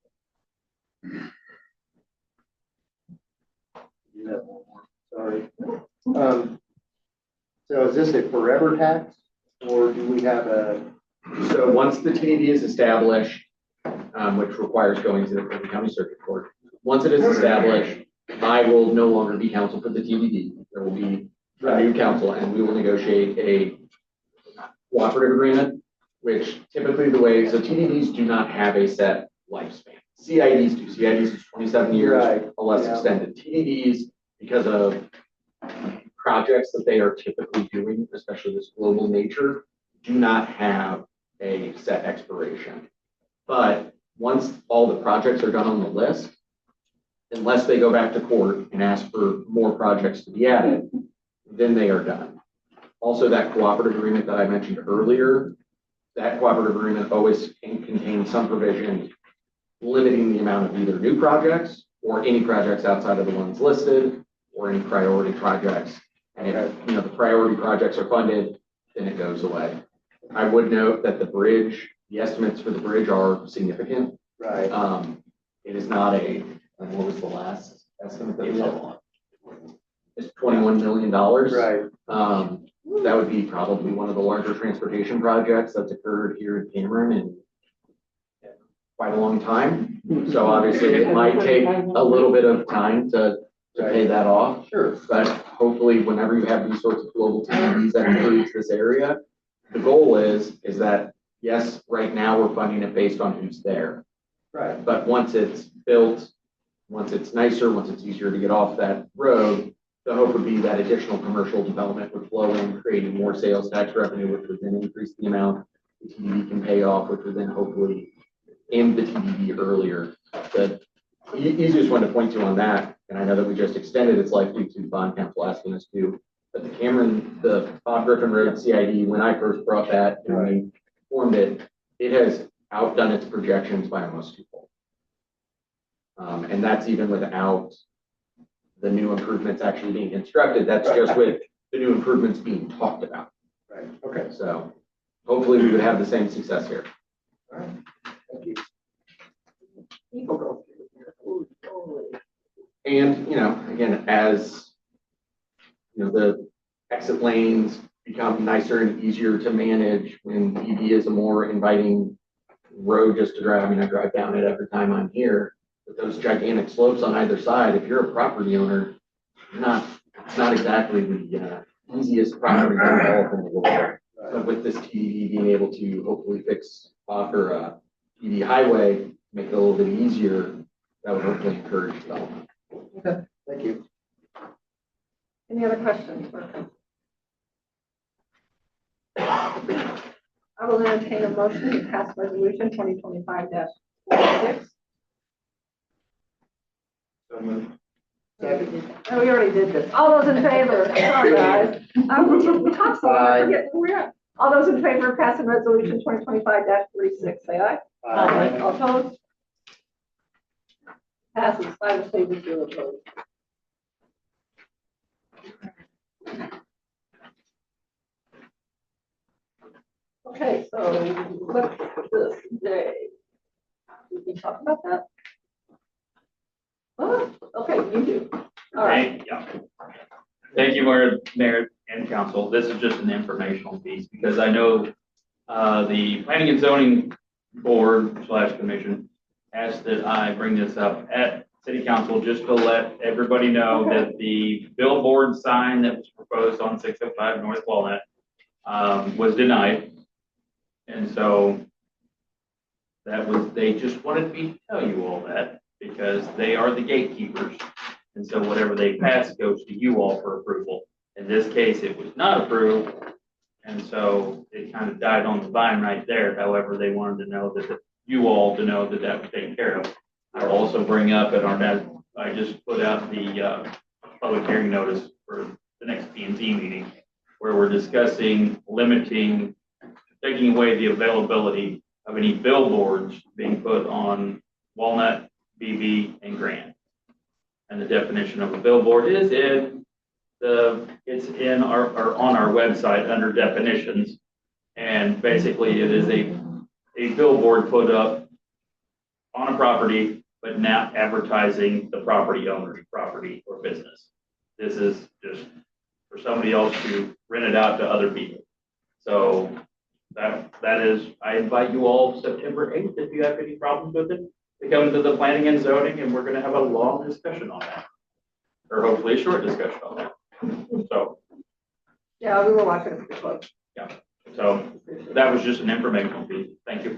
You have one more, sorry. So is this a forever tax, or do we have a? So once the TDD is established, which requires going to the Clinton County Circuit Court, once it is established, I will no longer be counsel for the TDD. There will be a new counsel, and we will negotiate a cooperative agreement, which typically the way, so TDDs do not have a set lifespan. CIDs do. CIDs is 27 years Right. or less extended. TDDs, because of projects that they are typically doing, especially this global nature, do not have a set expiration. But once all the projects are done on the list, unless they go back to court and ask for more projects to be added, then they are done. Also, that cooperative agreement that I mentioned earlier, that cooperative agreement always contains some provision limiting the amount of either new projects or any projects outside of the ones listed or any priority projects. And if the priority projects are funded, then it goes away. I would note that the estimates for the bridge are significant. Right. It is not what was the last estimate that we had? It's $21 million. Right. That would be probably one of the larger transportation projects that's occurred here in Cameron in quite a long time. So obviously it might take a little bit of time to pay that off. Sure. But hopefully whenever you have these sorts of global TDDs that includes this area, the goal is that, yes, right now we're funding it based on who's there. Right. But once it's built, once it's nicer, once it's easier to get off that road, the hope would be that additional commercial development would flow in, creating more sales tax revenue, which would then increase the amount the TDD can pay off, which would then hopefully end the TDD earlier. The easiest one to point to on that, and I know that we just extended its life due to bond council asking us to, but the Bob Griffin Road CID, when I first brought that and we formed it, it has outdone its projections by almost twofold. And that's even without the new improvements actually being constructed. That's just with the new improvements being talked about. Right. Okay. So hopefully we would have the same success here. All right. Thank you. And, again, as, the exit lanes become nicer and easier to manage when EV is a more inviting road just to drive. I mean, I drive down it every time I'm here. With those gigantic slopes on either side, if you're a property owner, it's not exactly the easiest property to develop in the world. But with this TDD being able to hopefully offer TDD highway, make it a little bit easier, that would hopefully encourage development. Okay. Thank you. Any other questions for council? I will entertain a motion to pass resolution 2025-46. So moved. Oh, we already did this. All those in favor? Sorry, guys. I'm sorry, I forget where we're at. All those in favor of passing resolution 2025-46, say aye. Aye. All opposed? Passes 5 in favor, 0 opposed. Okay, so what's this day? Did we talk about that? Oh, okay, you do. All right. Thank you, Mayor and Council. This is just an informational piece because I know the Planning and Zoning Board / Commission asked that I bring this up at City Council just to let everybody know that the billboard sign that was proposed on 605 North Walnut was denied. And so they just wanted me to tell you all that because they are the gatekeepers. And so whatever they pass goes to you all for approval. In this case, it was not approved. And so it kind of died on the vine right there. However, they wanted to know that you all to know that that was taken care of. I'll also bring up at our net, I just put out the public hearing notice for the next P&Z meeting, where we're discussing taking away the availability of any billboards being put on Walnut, BB, and Grand. And the definition of a billboard is on our website under definitions. And basically it is a billboard put up on a property, but not advertising the property owner's property or business. This is just for somebody else to rent it out to other people. So that is, I invite you all September 8th, if you have any problems with it, to come to the planning and zoning, and we're going to have a long discussion on that. Or hopefully a short discussion on that. So. Yeah, we were watching it pretty close. Yeah. So that was just an informational piece. Thank you.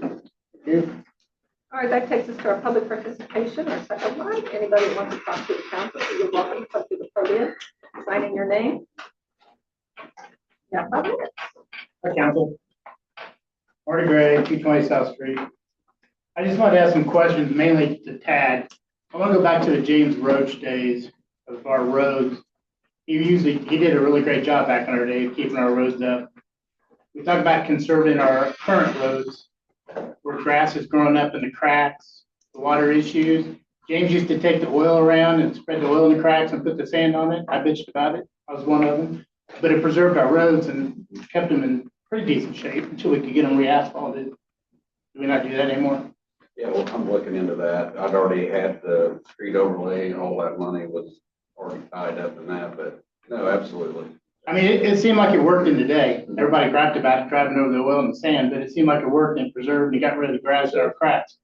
All right, that takes us to our public participation, our second line. Anybody who wants to talk to the council, you're welcome to come to the podium, sign in your name. Yeah, 5 minutes. Hi, council. Marty Gray, 220 South Street. I just wanted to ask some questions, mainly to Tad. I want to go back to the James Roach days of our roads. He did a really great job back in our day of keeping our roads up. We talk about conserving our current roads, where grass is growing up in the cracks, the water issues. James used to take the oil around and spread the oil in the cracks and put the sand on it. I bitched about it. I was one of them. But it preserved our roads and kept them in pretty decent shape until we could get them re-asphalted. Do we not do that anymore? Yeah, well, I'm looking into that. I'd already had the street overlay and all that money was already tied up in that, but no, absolutely. I mean, it seemed like it worked in the day. Everybody griped about it, driving over the oil and the sand, but it seemed like it worked and preserved and got rid of the grass in our cracks.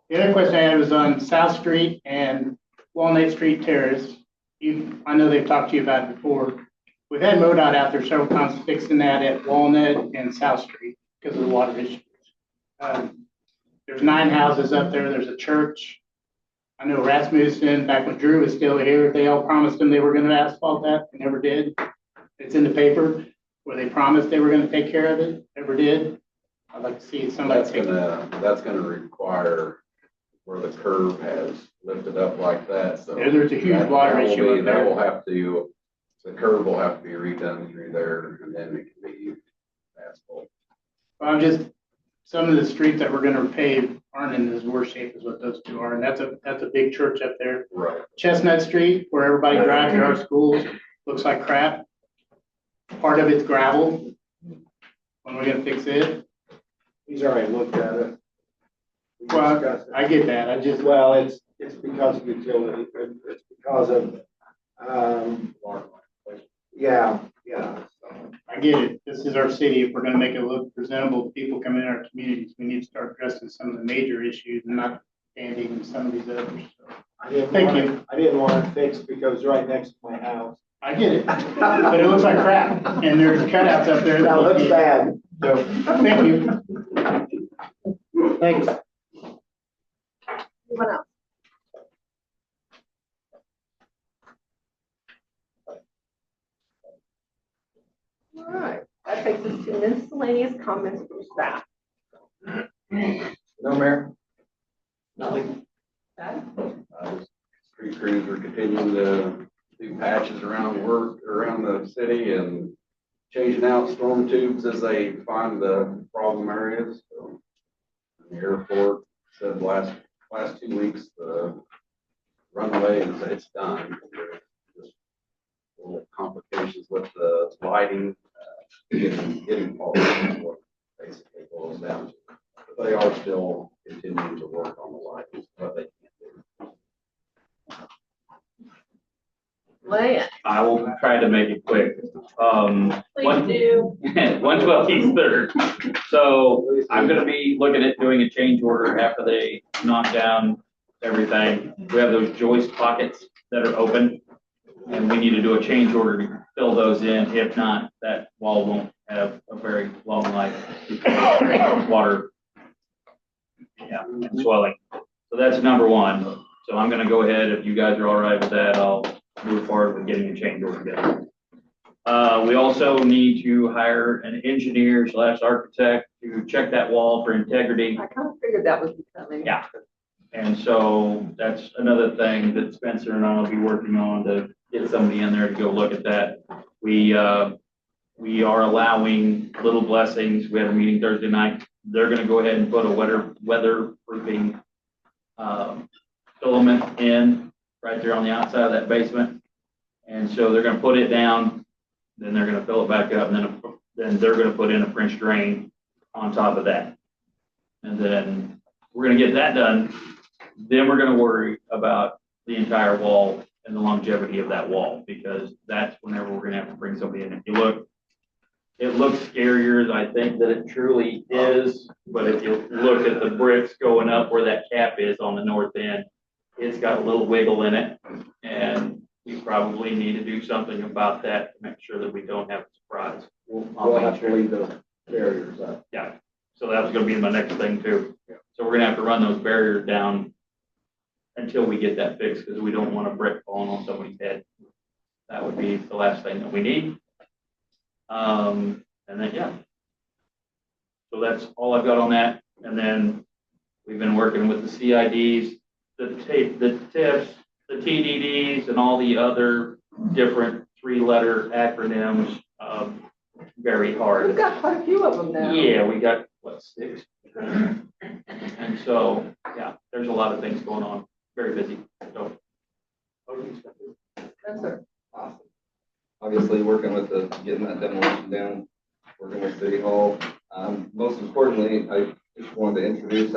The other question I had was on South Street and Walnut Street Terrace. I know they've talked to you about it before. We've had MoDOT out there several times fixing that at Walnut and South Street because of the water issues. There's 9 houses up there. There's a church. I know Rasmussen, back when Drew was still here, they all promised him they were going to asphalt that. They never did. It's in the paper where they promised they were going to take care of it. Never did. I'd like to see somebody take it. That's going to require where the curb has lifted up like that. So yeah, there's a huge water issue up there. The curb will have to be redone through there, and then it can be asphalt. Well, some of the streets that we're going to repave aren't in as worse shape as what those two are, and that's a big church up there. Right. Chestnut Street, where everybody drives to our schools, looks like crap. Part of it's gravel. When are we going to fix it? He's already looked at it. Well, I get that. Well, it's because of utility. It's because of yeah. I get it. This is our city. If we're going to make it look presentable to people coming in our communities, we need to start addressing some of the major issues and not standing some of these others. So, I didn't want it fixed because it's right next to my house. I get it, but it looks like crap, and there's cutouts up there. That looks bad. So, thank you. Thanks. Anyone else? All right, that takes us to miscellaneous comments from staff. No, Mayor. Nothing. Street crews are continuing to do patches around the city and changing out storm tubes as they find the problem areas. So, the airport said last 2 weeks the runway it's done. Just little complications with the lighting, getting all what basically boils down to. But they are still continuing to work on the lighting, but they can't do. I will try to make it quick. Please do. 112 East 3rd. So I'm going to be looking at doing a change order after they knock down everything. We have those joist pockets that are open, and we need to do a change order to fill those in. If not, that wall won't have a very long life. Water, and swelling. So that's number one. So I'm going to go ahead. If you guys are all right with that, I'll move forward with getting a change order together. We also need to hire an engineer / architect to check that wall for integrity. I kind of figured that was coming. Yeah. And so that's another thing that Spencer and I will be working on, to get somebody in there to go look at that. We are allowing little blessings. We had a meeting Thursday night. They're gonna go ahead and put a weatherproofing filament in right there on the outside of that basement. And so they're gonna put it down, then they're gonna fill it back up, and then they're gonna put in a French drain on top of that. And then we're gonna get that done. Then we're gonna worry about the entire wall and the longevity of that wall, because that's whenever we're gonna have to bring somebody in. If you look, it looks scarier than I think that it truly is, but if you look at the bricks going up where that cap is on the north end, it's got a little wiggle in it, and we probably need to do something about that to make sure that we don't have a surprise. We'll have to leave those barriers up. Yeah, so that was gonna be my next thing too. So we're gonna have to run those barriers down until we get that fixed, because we don't want a brick falling on somebody's head. That would be the last thing that we need. And then, yeah. So that's all I've got on that. And then we've been working with the CIDs, the TIPs, the TDDs, and all the other different 3-letter acronyms, very hard. We've got quite a few of them now. Yeah, we got, what, 6? And so, yeah, there's a lot of things going on. Very busy. So, Yes, sir. Awesome. Obviously, working with getting that demolition down, working with City Hall. Most importantly, I just wanted to introduce,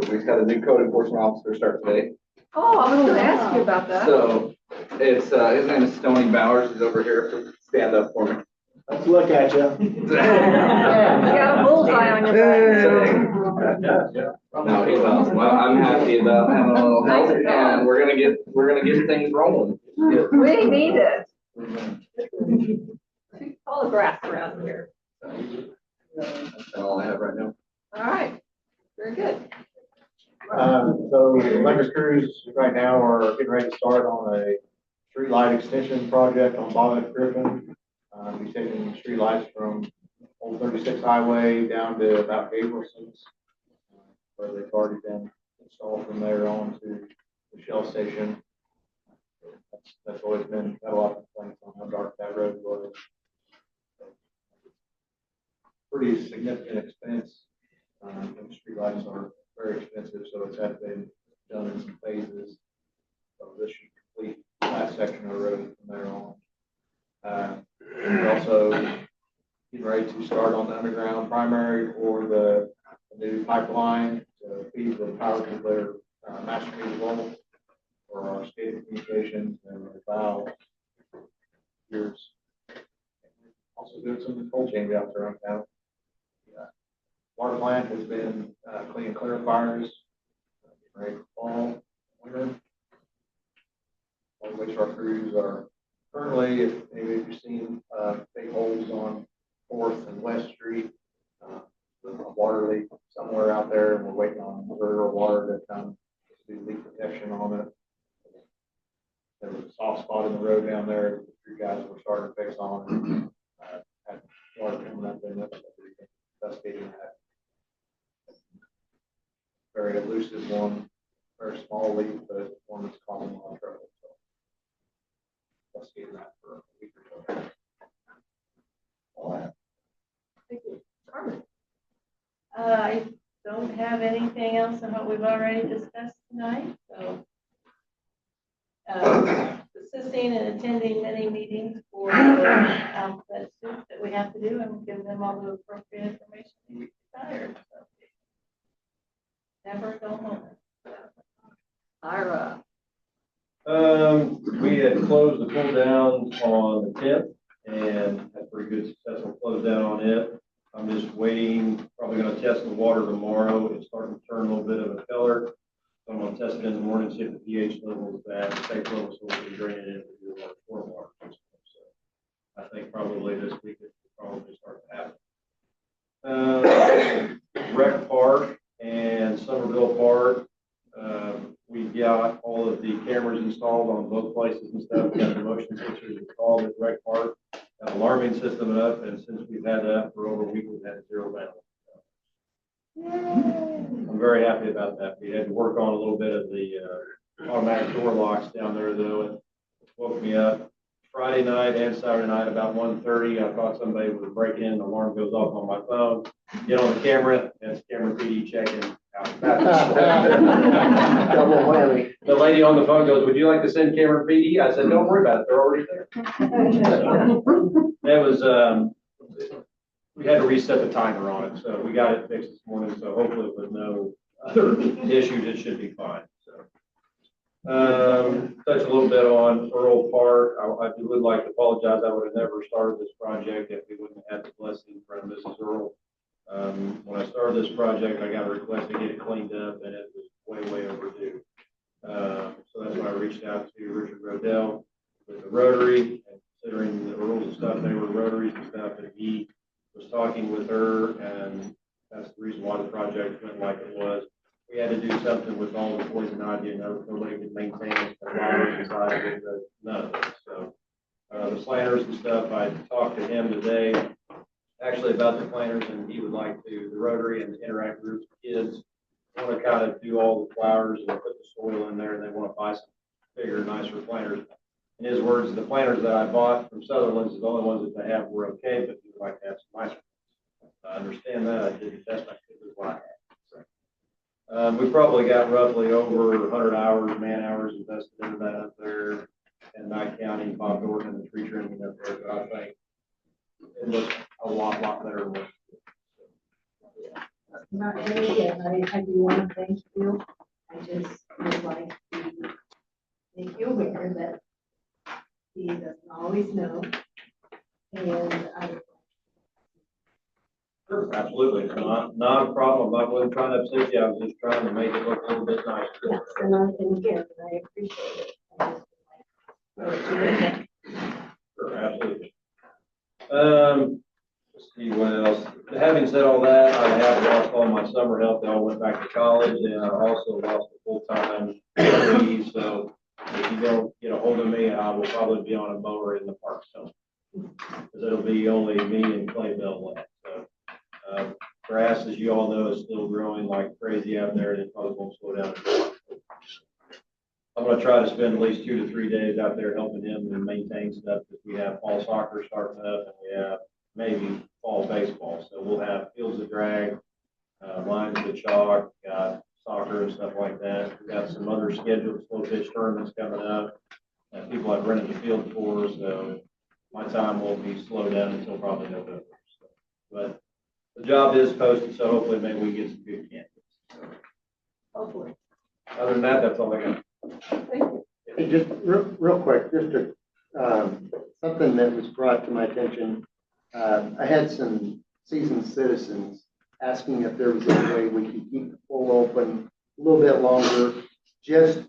we've got a new code enforcement officer start today. Oh, I was gonna ask you about that. So it's, his name is Stoney Bowers. He's over here. Stand up for me. Let's look at you. You got a bullseye on your back. No, he's awesome. Well, I'm happy about having a little help, and we're gonna get things rolling. We need it. All the grass around here. That's all I have right now. All right, very good. So electric crews right now are getting ready to start on a street light extension project on Bonnett Griffin. We're taking street lights from Old 36 Highway down to about Gabrielson's, where they've already been installed from there on to the Shell station. That's always been, got a lot of complaints on how dark that road was. Pretty significant expense. And streetlights are very expensive, so it's had been done in some phases. So this should complete the last section of the road from there on. We're also getting ready to start on the underground primary for the new pipeline to feed the power to their master meter vault for our SCADA communications and our valve gears. Also doing some control change out there on town. Water plant has been cleaning clarifiers, ready for fall, winter. All the wastewater crews are currently, if maybe you've seen big holes on 4th and West Street, there's a water leak somewhere out there, and we're waiting on river water to come to do leak protection on it. There was a soft spot in the road down there. The 3 guys were starting to fix on it. Had water coming up in it, so we're investigating that. Very elusive one, very small leak, but one that's causing a lot of trouble. So investigating that for a week or so. All that. Thank you. Carmen. I don't have anything else on what we've already discussed tonight, so. Assisting and attending many meetings for the alphabet soup that we have to do and give them all the appropriate information they desire. So. Never a dull moment. Ira. We had closed the pull down on the 10th and had pretty good successful close down on it. I'm just waiting, probably gonna test the water tomorrow. It's starting to turn a little bit of a color. So I'm gonna test it in the morning, see if the pH level is at the safe level, so we can drain it into the storm water system. So I think probably this week it will probably start to happen. Rec Park and Somerville Park, we got all of the cameras installed on both places and stuff. We got the motion sensors installed at Rec Park, got alarming system up, and since we've had that for over a week, we've had 0 vandalism. I'm very happy about that. We had to work on a little bit of the automatic door locks down there, though. It woke me up. Friday night and Saturday night about 1:30. I thought somebody would break in, the alarm goes off on my phone, get on the camera, and it's Cameron PD checking out. Double whammy. The lady on the phone goes, would you like to send Cameron PD? I said, don't worry about it, they're already there. That was, we had to reset the timer on it, so we got it fixed this morning, so hopefully with no other issues, it should be fine, so. Touch a little bit on Earl Park. I would like to apologize. I would have never started this project if we wouldn't have had the blessing from Mrs. Earl. When I started this project, I got a request to get it cleaned up, and it was way overdue. So that's why I reached out to Richard Rodell with the Rotary, and considering the Earls and stuff, they were Rotaries and stuff, and he was talking with her, and that's the reason why the project went like it was. We had to do something with all the poison ivy, and nobody could maintain it. The flowers inside of it, none of it. So the planters and stuff, I talked to him today, actually about the planters, and he would like to, the Rotary and the Interact groups, kids want to kind of do all the flowers and put the soil in there, and they want to buy some bigger, nicer planters. In his words, the planters that I bought from Sutherland's, the only ones that they have were okay, but he would like to have some nicer ones. I understand that. I did the best I could with what I had. We probably got roughly over 100 hours, man hours invested into that up there in Nye County, Bob Norton, and the tree trimming up there. But I think it looks a lot better than what Not really, and I do want to thank you. I just would like to make you aware that he doesn't always know. And I Sure, absolutely. Not a problem. I wasn't trying to upset you. I was just trying to make it look a little bit nicer. yes, and again, I appreciate it. I just would like to let you know. Sure, absolutely. Let's see what else. Having said all that, I have lost all my summer help. They all went back to college, and I also lost a full-time employee. So if you don't get a hold of me, I will probably be on a mower in the park. So because it'll be only me and Clay Bell left. So grass, as you all know, is still growing like crazy out there, and it probably won't slow down. I'm going to try to spend at least 2 to 3 days out there helping him and maintain stuff, because we have fall soccer starting up, and we have maybe fall baseball. So we'll have fields of drag, lines of chalk, got soccer and stuff like that. We've got some other scheduled slow pitch tournaments coming up that people have rented the field for, so my time won't be slowed down until probably November. So, but the job is posted, so hopefully maybe we get some good candidates. So, Hopefully. other than that, that's all I got. Hey, just real quick, just to, something that was brought to my attention. I had some seasoned citizens asking if there was any way we could keep the pool open a little bit longer, just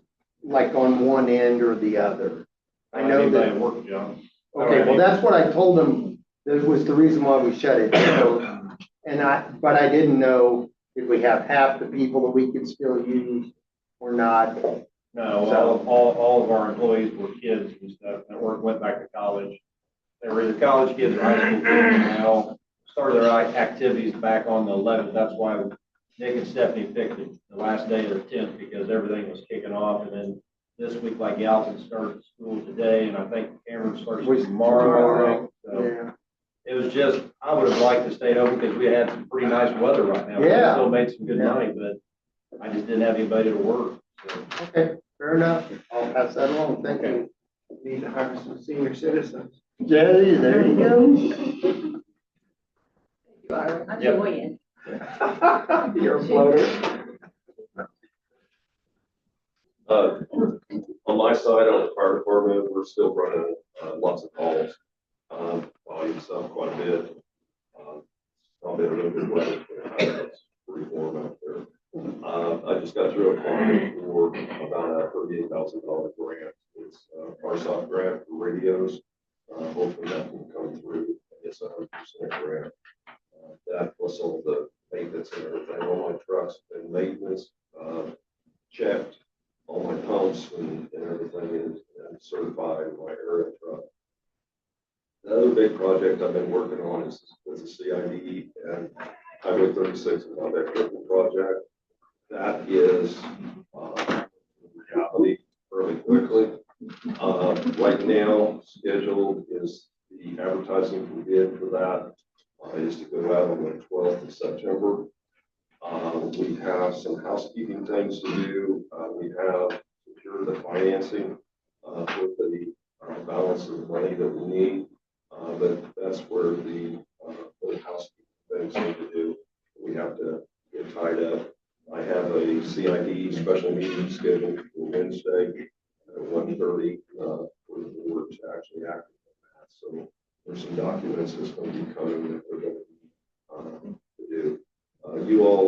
like on one end or the other. I know that. Work, John. Okay, well, that's what I told them. That was the reason why we shut it. So, but I didn't know if we have half the people that we could still use or not. No, all of our employees were kids and stuff that went back to college. They were either college kids or high school kids, and they all started their activities back on the 11th. That's why Nick and Stephanie picked it the last day of the 10th, because everything was kicking off. And then this week, like Gallatin started school today, and I think Cameron starts tomorrow. I think. So yeah. It was just, I would have liked to stay open because we had some pretty nice weather right now. Yeah. We still made some good money, but I just didn't have anybody to work. So. Okay, fair enough. I'll pass that along. Thank you. Need to hire some senior citizens. Jay, there you go. I'm Yep. Joanne. You're a floater. On my side, on the fire department, we're still running lots of calls. Volume's up quite a bit. Probably a little bit weather. It's pretty warm out there. I just got through a client for about a $38,000 grant. It's a FARSOC grant for radios. Hopefully that will come through. It's 100% grant. That plus all the maintenance and everything. All my trucks and maintenance checked. All my pumps and everything is certified in my area truck. The other big project I've been working on is with the CID and Highway 36 and Contact Triple project. That is reality fairly quickly. Right now, scheduled is the advertising for bid for that is to go out on the 12th of September. We have some housekeeping things to do. We have secured the financing for the balance of the money that we need. But that's where the housekeeping things need to do. We have to get tied up. I have a CID special meeting scheduled for Wednesday at 1:30 for the board to actually act on that. So there's some documents that's going to be coming that we're going to do. You all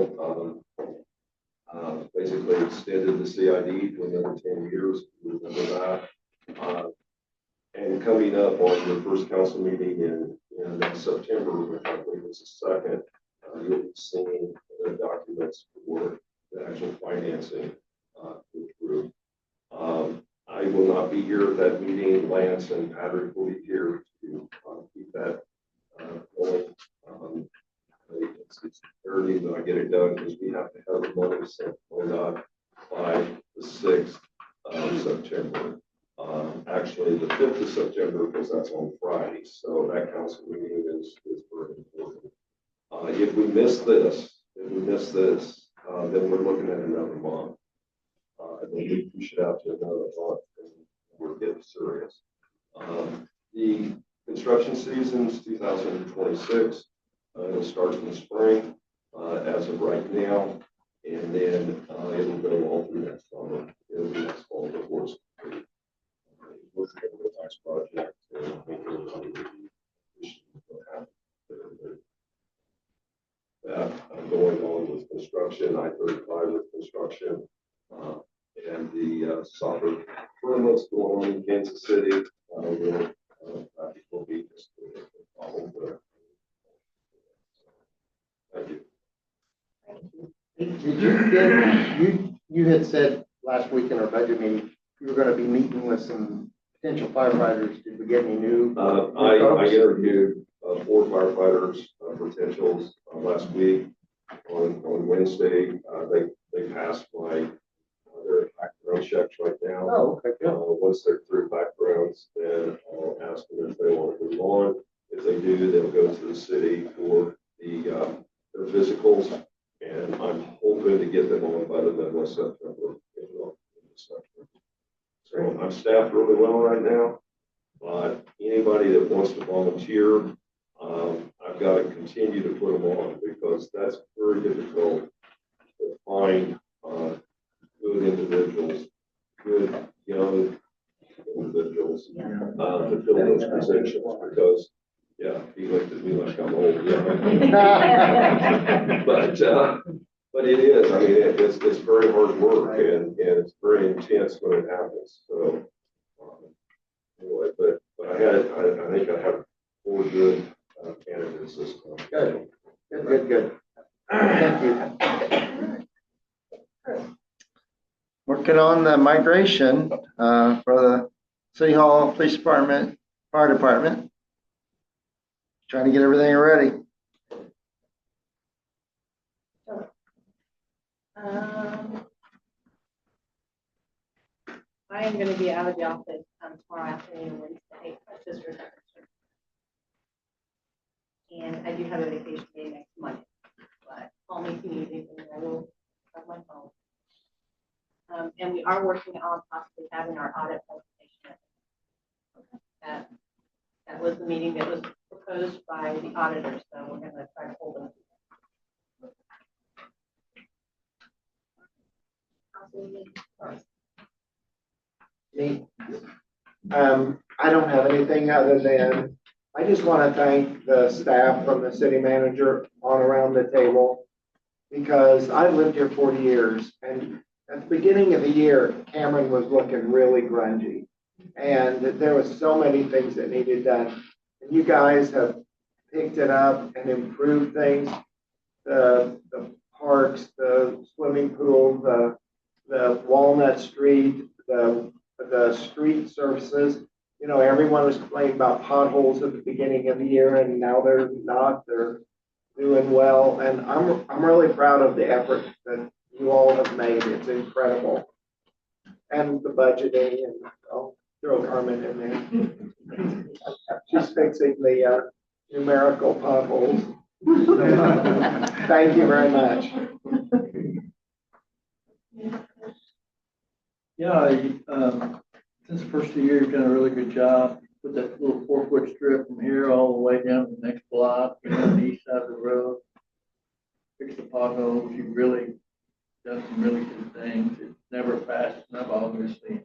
basically extended the CID for another 10 years. You remember that. And coming up on your first council meeting in September, which I believe is the second, you'll be seeing the documents for the actual financing go through. I will not be here at that meeting. Lance and Patrick will be here to keep that going. It's early that I get it done because we have to have the money sent by the 6th of September. Actually, the 5th of September, because that's on Friday. So that council meeting is very important. If we miss this, then we're looking at another month. And then we push it out to another month and we're getting serious. The construction season's 2026. It'll start in the spring as of right now, and then it'll go all through next summer. It'll be next fall before it's complete. We're going to a nice project to make that going on with construction, I-35 with construction, and the soccer tournaments going on in Kansas City. Will be just a problem there. Thank you. Did you had said last week in our budget meeting, you were going to be meeting with some potential firefighters. Did we get any new? I interviewed 4 firefighters, potentials last week on Wednesday. They passed their background checks right now. Oh, okay, good. Once they're through backgrounds, then I'll ask them if they want to move on. If they do, they'll go to the city for their physicals, and I'm hoping to get them on by the middle of September. So I'm staffed really well right now, but anybody that wants to volunteer, I've got to continue to put them on because that's very difficult to find good individuals, good young individuals to fill those positions because, yeah, he looked at me like I'm old. Yeah. But it is. I mean, it's very hard work and it's very intense when it happens. So anyway, but I think I have 4 good candidates this time. Good. Thank you. Working on the migration for the City Hall, Police Department, Fire Department. Trying to get everything ready. I am going to be out of the office tomorrow afternoon and Wednesday. My sister's having surgery. And I do have a vacation day next Monday. But call me if you need anything. I will have my phone. And we are working on possibly having our audit presentation. That was the meeting that was proposed by the auditors, so we're going to try to hold them. I don't have anything other than, I just want to thank the staff from the city manager on around the table because I've lived here 40 years and at the beginning of the year, Cameron was looking really grungy and there was so many things that needed done. And you guys have picked it up and improved things, the parks, the swimming pool, the Walnut Street, the street surfaces. You know, everyone was complaining about potholes at the beginning of the year and now they're not, they're doing well. And I'm really proud of the effort that you all have made. It's incredible. and the budgeting, and I'll throw Carmen in there. She's fixing the numerical potholes. Thank you very much. Yeah, since the first of the year, you've done a really good job with that little 4-foot strip from here all the way down to the next block, on the east side of the road. Fix the potholes, you've really done some really good things. It's never fast enough, obviously.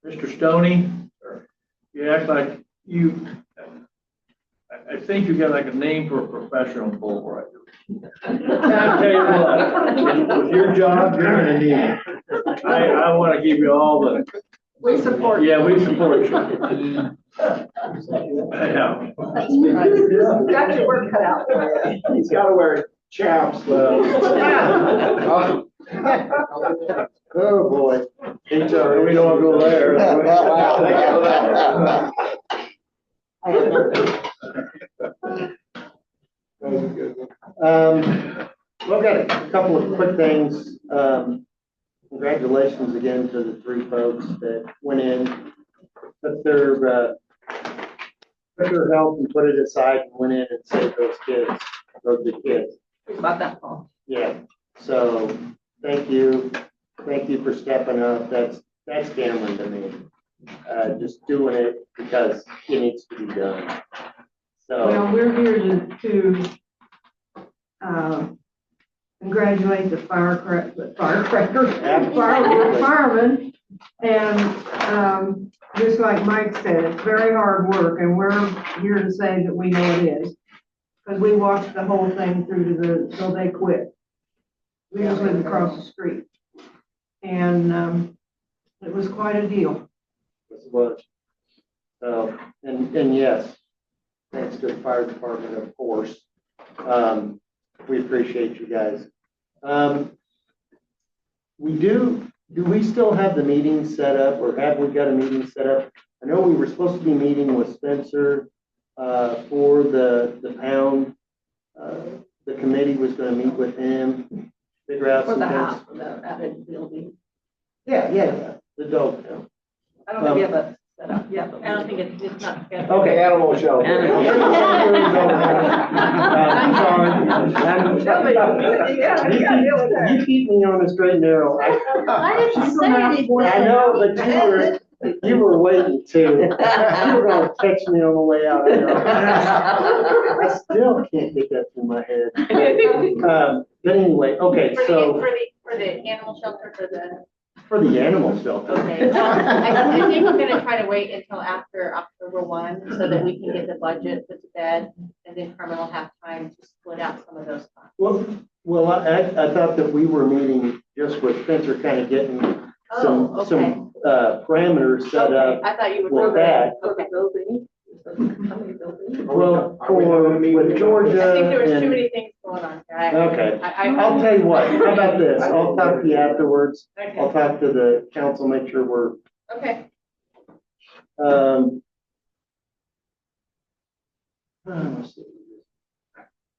Mr. Stoney, you act like you, I think you got like a name for a professional bull rider. I'll tell you what, with your job, you're gonna need it. I want to give you all the. We support. Yeah, we support you. Yeah. Got your work cut out. He's got to wear chaps though. Oh, boy. We don't want to go there. We've got a couple of quick things. Congratulations again to the 3 folks that went in, took their help and put it aside and went in and saved those good kids. About that, Paul. Yeah, so thank you for stepping up. That's gambling to me. Just doing it because it needs to be done. So. Well, we're here to congratulate the firemen. And just like Mike said, it's very hard work, and we're here to say that we know it is. Because we watched the whole thing through till they quit. We just lived across the street. And it was quite a deal. Yes, it was. So, and yes, thanks to the fire department, of course. We appreciate you guys. Do we still have the meeting set up, or have we got a meeting set up? I know we were supposed to be meeting with Spencer for the pound. The committee was going to meet with him, figure out For some the things. house, for the added building. Yeah, the dog pound. I don't think we have a set up yet. I don't think it's not scheduled. Okay. Animal shelter. I'm sorry. You keep me on the straight and narrow. I didn't say anything. I know, but you were waiting to. You were gonna catch me on the way out there. I still can't get that through my head. But anyway, okay, so For the animal shelter, for the animal shelter. okay. Well, I think we're gonna try to wait until after October 1, so that we can get the budget put to bed, and then Carmen will have time to split out some of those funds. Well, I thought that we were meeting just with Spencer, kind of getting some parameters set up. I thought you would. with that. For the building. How many buildings? Well, with Georgia. I think there was too and- many things going on. Okay. I'll tell you what, how about this? I'll talk to you afterwards. Okay. I'll talk to the council, make sure we're, Okay. let's see.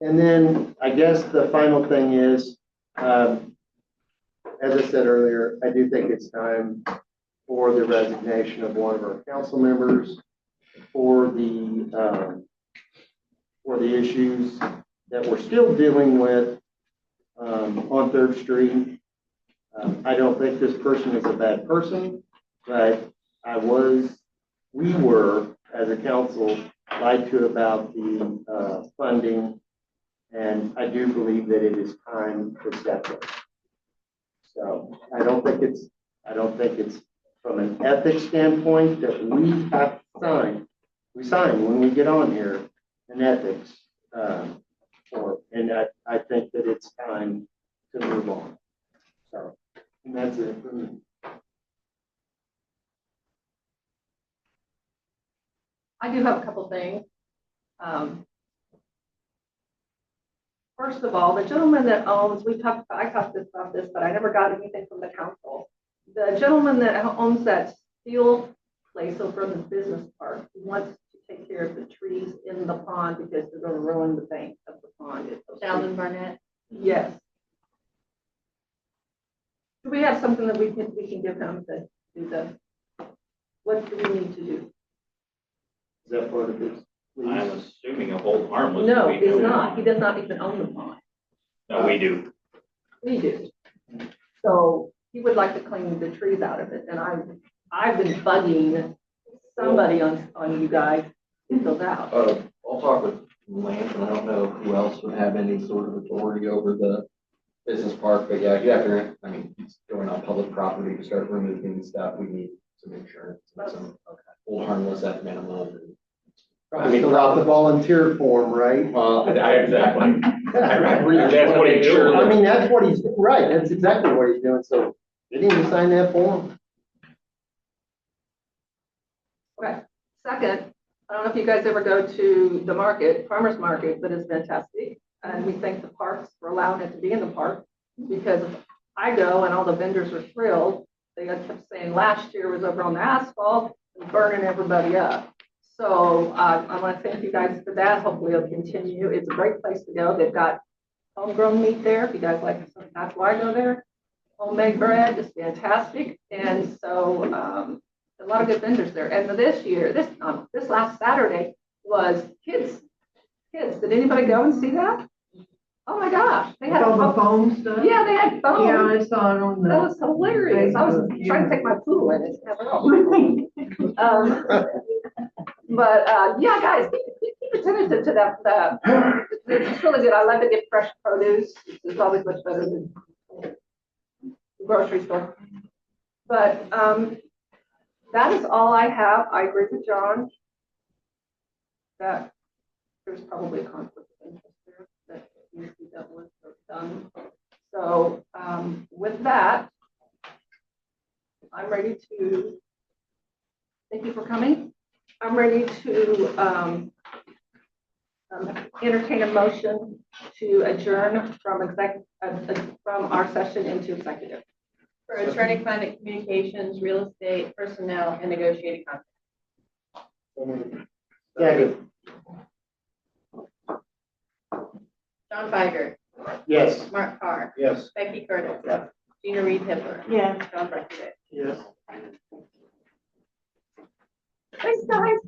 And then I guess the final thing is, as I said earlier, I do think it's time for the resignation of one of our council members for the issues that we're still dealing with on 3rd Street. I don't think this person is a bad person, but we were, as a council, lied to about the funding, and I do believe that it is time to step up. So I don't think it's from an ethics standpoint that we have to sign. We sign when we get on here an ethics and I think that it's time to move on. So, and that's it for me. I do have a couple things. First of all, the gentleman that owns, I talked about this, but I never got anything from the council. The gentleman that owns that steel place over in the business park wants to take care of the trees in the pond because they're going to ruin the bank of the pond. Sheldon Barnett. Yes. Do we have something that we can give him to do this? What do we need to do? Is that part of his? I'm assuming a hold harmless. No, we he's do. not. He does not even own the pond. No, we do. We do. So he would like to clean the trees out of it, and I've been bugging somebody on you guys to get those out. I'll talk with Lance, and I don't know who else would have any sort of authority over the business park, but yeah, you have to, I mean, it's going on public property to start removing stuff, we need some insurance, and some hold harmless at minimum. Probably fill out the volunteer form, right? Exactly. That's what he's doing. I mean, that's what he's, right, that's exactly what he's doing, so didn't even sign that form. Okay, second, I don't know if you guys ever go to the market, farmer's market, but it's fantastic. And we thank the parks for allowing it to be in the park, because I go and all the vendors are thrilled. They kept saying last year was over on the asphalt and burning everybody up. So I want to thank you guys for that. Hopefully it'll continue. It's a great place to go. They've got homegrown meat there. If you guys like it, that's why I go there. Homemade bread is fantastic. And so a lot of good vendors there. And this year, this last Saturday was kids. Did anybody go and see that? Oh my gosh, they had all the foam stuff. Yeah, they had foam. Yeah, I saw it on the. That was hilarious. I was trying to take my pool in it. Yeah, guys, keep attentive to that. It's really good. I like to get fresh produce. It's always much better than the grocery store. But that is all I have. I agree with John that there's probably a conflict of interest there that needs to be dealt with or done. So with that, I'm ready to, thank you for coming. I'm ready to entertain a motion to adjourn from our session into executive. For attorney-client communications, real estate, personnel, and negotiated contracts. Second. John Feiger, Yes. Mark Carr, Yes. Becky Curtis, Gina Reed Hitler, Yeah. John Breckenridge. Yes. Thanks, guys.